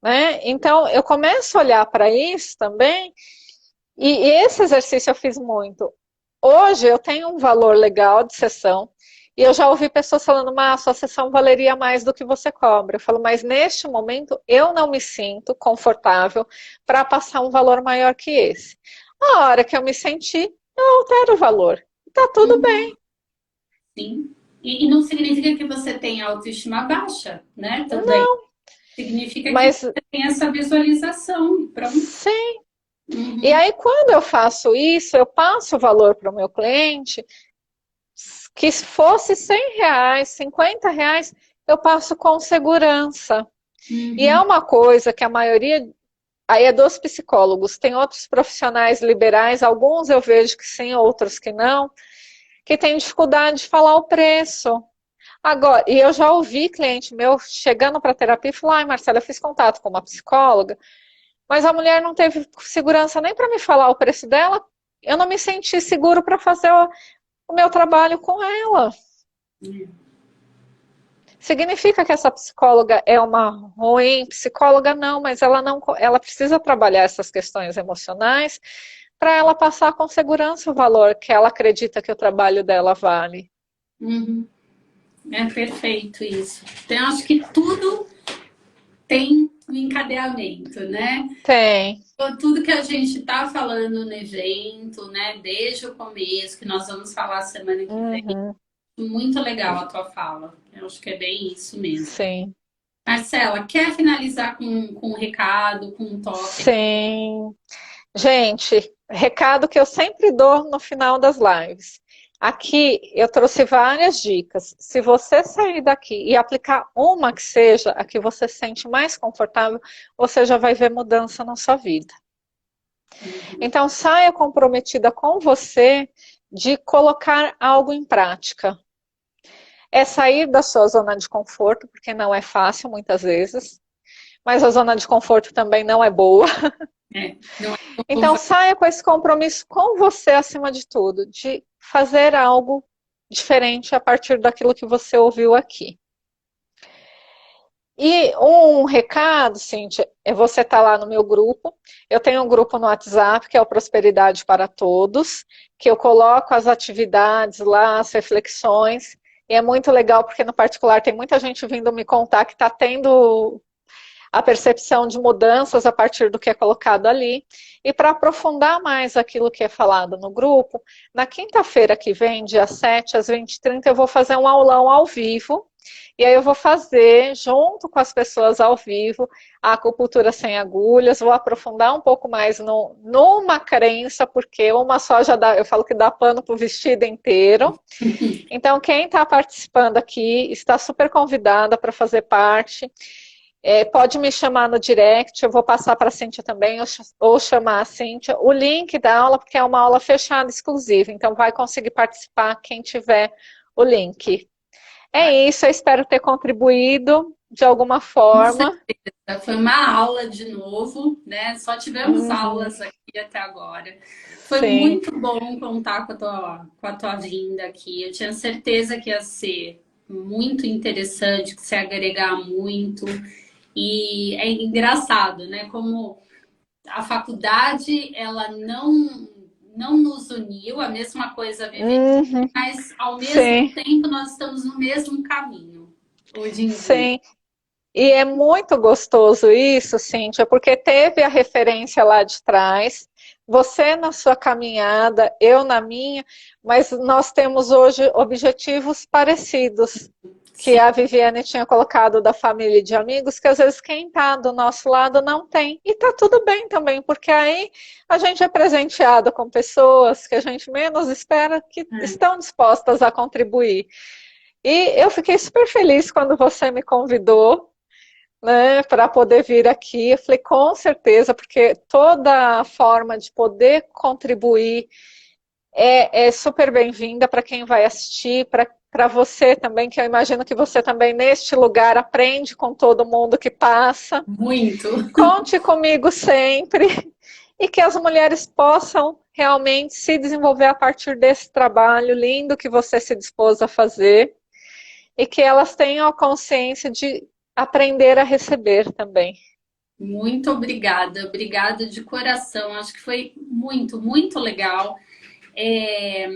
Né? Então, eu começo a olhar para isso também, e esse exercício eu fiz muito. Hoje eu tenho um valor legal de sessão, e eu já ouvi pessoas falando, mas a sua sessão valeria mais do que você cobra. Eu falo, mas neste momento eu não me sinto confortável para passar um valor maior que esse. A hora que eu me sentir, eu altero o valor. Está tudo Uhum. bem. Sim. E não significa que você tenha autoestima baixa, né? Também. Não, Significa que mas você tem essa visualização. Pronto. sim. E Uhum. aí, quando eu faço isso, eu passo o valor para o meu cliente, que fosse R$ 100, R$ 50, eu passo com segurança. E é Uhum. uma coisa que a maioria, aí é dos psicólogos, tem outros profissionais liberais, alguns eu vejo que sim, outros que não, que têm dificuldade de falar o preço. Agora, e eu já ouvi cliente meu chegando para terapia e falar, ai Marcela, eu fiz contato com uma psicóloga, mas a mulher não teve segurança nem para me falar o preço dela, eu não me senti seguro para fazer o meu trabalho com ela. Significa que essa psicóloga é uma ruim psicóloga? Não, mas ela não, ela precisa trabalhar essas questões emocionais para ela passar com segurança o valor que ela acredita que o trabalho dela vale. Uhum. É perfeito isso. Então, eu acho que tudo tem um encadeamento, né? Tem. Então, tudo que a gente está falando no evento, né, desde o começo, que nós vamos falar semana que vem, Uhum, muito legal a tua fala. Eu acho que é bem isso mesmo. sim. Marcela, quer finalizar com um recado, com um toque? Sim. Gente, recado que eu sempre dou no final das lives. Aqui eu trouxe várias dicas. Se você sair daqui e aplicar uma que seja a que você se sente mais confortável, você já vai ver mudança na sua vida. Então, saia comprometida com você de colocar algo em prática. É sair da sua zona de conforto, porque não é fácil muitas vezes, mas a zona de conforto também não é boa. Não Então, saia com esse compromisso com você acima de tudo, de fazer algo diferente a partir daquilo que você ouviu aqui. E um recado, Cíntia, é você estar lá no meu grupo. Eu tenho um grupo no WhatsApp, que é o Prosperidade para Todos, que eu coloco as atividades lá, as reflexões. E é muito legal, porque no particular tem muita gente vindo me contar que está tendo a percepção de mudanças a partir do que é colocado ali. E para aprofundar mais aquilo que é falado no grupo, na quinta-feira que vem, dia 7 às 20h30, eu vou fazer um aulão ao vivo. E aí eu vou fazer, junto com as pessoas ao vivo, a acupuntura sem agulhas, vou aprofundar um pouco mais numa crença, porque uma só já dá, eu falo que dá pano para o vestido inteiro. Então, quem está participando aqui está super convidada para fazer parte. Pode me chamar no direct, eu vou passar para a Cíntia também, ou chamar a Cíntia. O link da aula, porque é uma aula fechada, exclusiva, então vai conseguir participar quem tiver o link. É isso, eu espero ter contribuído. de alguma Com forma. certeza. Foi uma aula de novo, né? Só tivemos Uhum, aulas aqui até agora. Foi sim. muito bom contar com a tua vinda aqui. Eu tinha certeza que ia ser muito interessante, que se agregar muito. E é engraçado, né? Como a faculdade, ela não nos uniu, a mesma coisa viver, Uhum, mas ao mesmo sim, tempo nós estamos no mesmo caminho hoje em dia. sim. E é muito gostoso isso, Cíntia, porque teve a referência lá de trás, você na sua caminhada, eu na minha, mas nós temos hoje objetivos parecidos, que Sim, a Viviane tinha colocado da família e de amigos, que às vezes quem está do nosso lado não tem. E tá tudo bem também, porque aí a gente é presenteado com pessoas que a gente menos espera que é, estão dispostas a contribuir. E eu fiquei super feliz quando você me convidou, né, para poder vir aqui. Eu falei, com certeza, porque toda forma de poder contribuir é super bem-vinda para quem vai assistir, para você também, que eu imagino que você também, neste lugar, aprende com todo mundo que passa. muito. Conte comigo sempre e que as mulheres possam realmente se desenvolver a partir desse trabalho lindo que você se dispôs a fazer e que elas tenham a consciência de aprender a receber também. Muito obrigada, obrigada de coração. Acho que foi muito legal. É,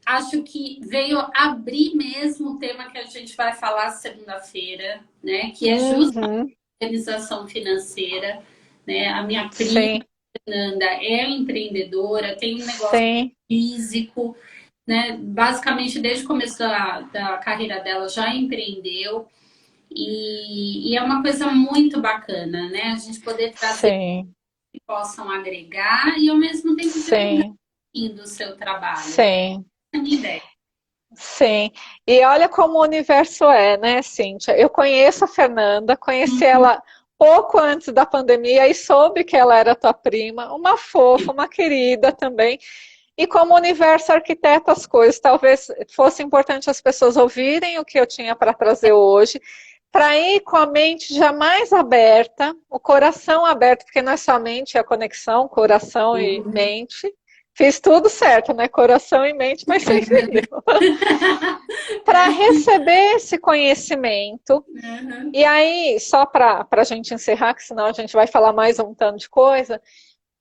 acho que veio abrir mesmo o tema que a gente vai falar segunda-feira, né? Que é justa Uhum, organização financeira, né? A minha prima sim, Fernanda é empreendedora, tem um negócio sim, físico, né? Basicamente, desde o começo da carreira dela, já empreendeu. E é uma coisa muito bacana, né? A gente poder trazer sim, que possam agregar e ao mesmo tempo divulgar sim, do seu trabalho. sim, Essa é a minha ideia. sim. E olha como o universo é, né, Cíntia? Eu conheço a Fernanda, conheci ela pouco antes da pandemia e soube que ela era tua prima, uma fofa, uma querida também. E como o universo arquiteta as coisas, talvez fosse importante as pessoas ouvirem o que eu tinha para trazer hoje, para ir com a mente já mais aberta, o coração aberto, porque não é só a mente, é a conexão, coração e mente. Fiz tudo certo, né? Coração e mente, mas você entendeu. Para receber esse conhecimento. Uhum. E aí, só para a gente encerrar, que senão a gente vai falar mais um tanto de coisa,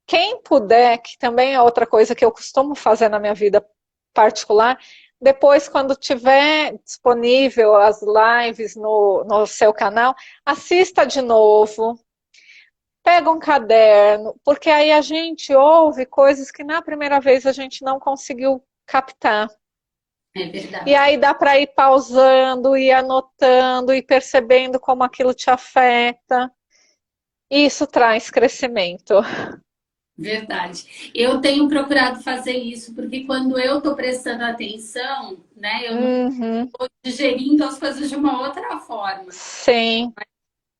quem puder, que também é outra coisa que eu costumo fazer na minha vida particular, depois, quando tiver disponível as lives no seu canal, assista de novo, pega um caderno, porque aí a gente ouve coisas que na primeira vez a gente não conseguiu captar. É E verdade. aí dá para ir pausando, ir anotando, e percebendo como aquilo te afeta. E isso traz crescimento. Verdade. Eu tenho procurado fazer isso porque quando eu estou prestando atenção, né, eu não Uhum, estou digerindo as coisas de uma outra forma. sim,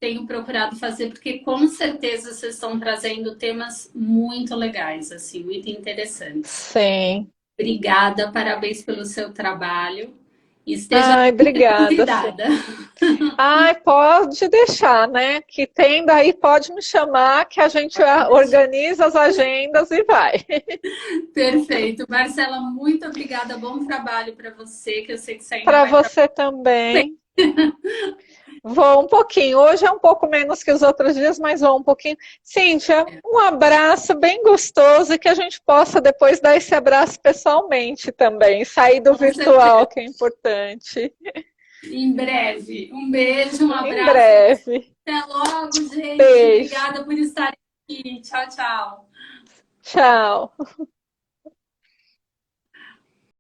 Tenho procurado fazer porque com certeza vocês estão trazendo temas muito legais, assim, muito interessantes. sim. Obrigada, parabéns pelo seu trabalho. Esteja Ai, obrigada, sim. convidada. Ai, pode deixar, né? Que tem daí, pode me chamar, que a gente organiza as agendas e vai. Perfeito. Marcela, muito obrigada. Bom trabalho para você, que eu sei que você ainda Para vai trabalhar. você também. Vou um pouquinho. Hoje é um pouco menos que os outros dias, mas vou um pouquinho. Cíntia, um abraço bem gostoso e que a gente possa depois dar esse abraço pessoalmente também. Sair do Com certeza. virtual, que é importante. Em breve. Um beijo, um Em abraço. breve. Até logo, gente. Beijo. Obrigada por estarem aqui. Tchau, tchau. Tchau.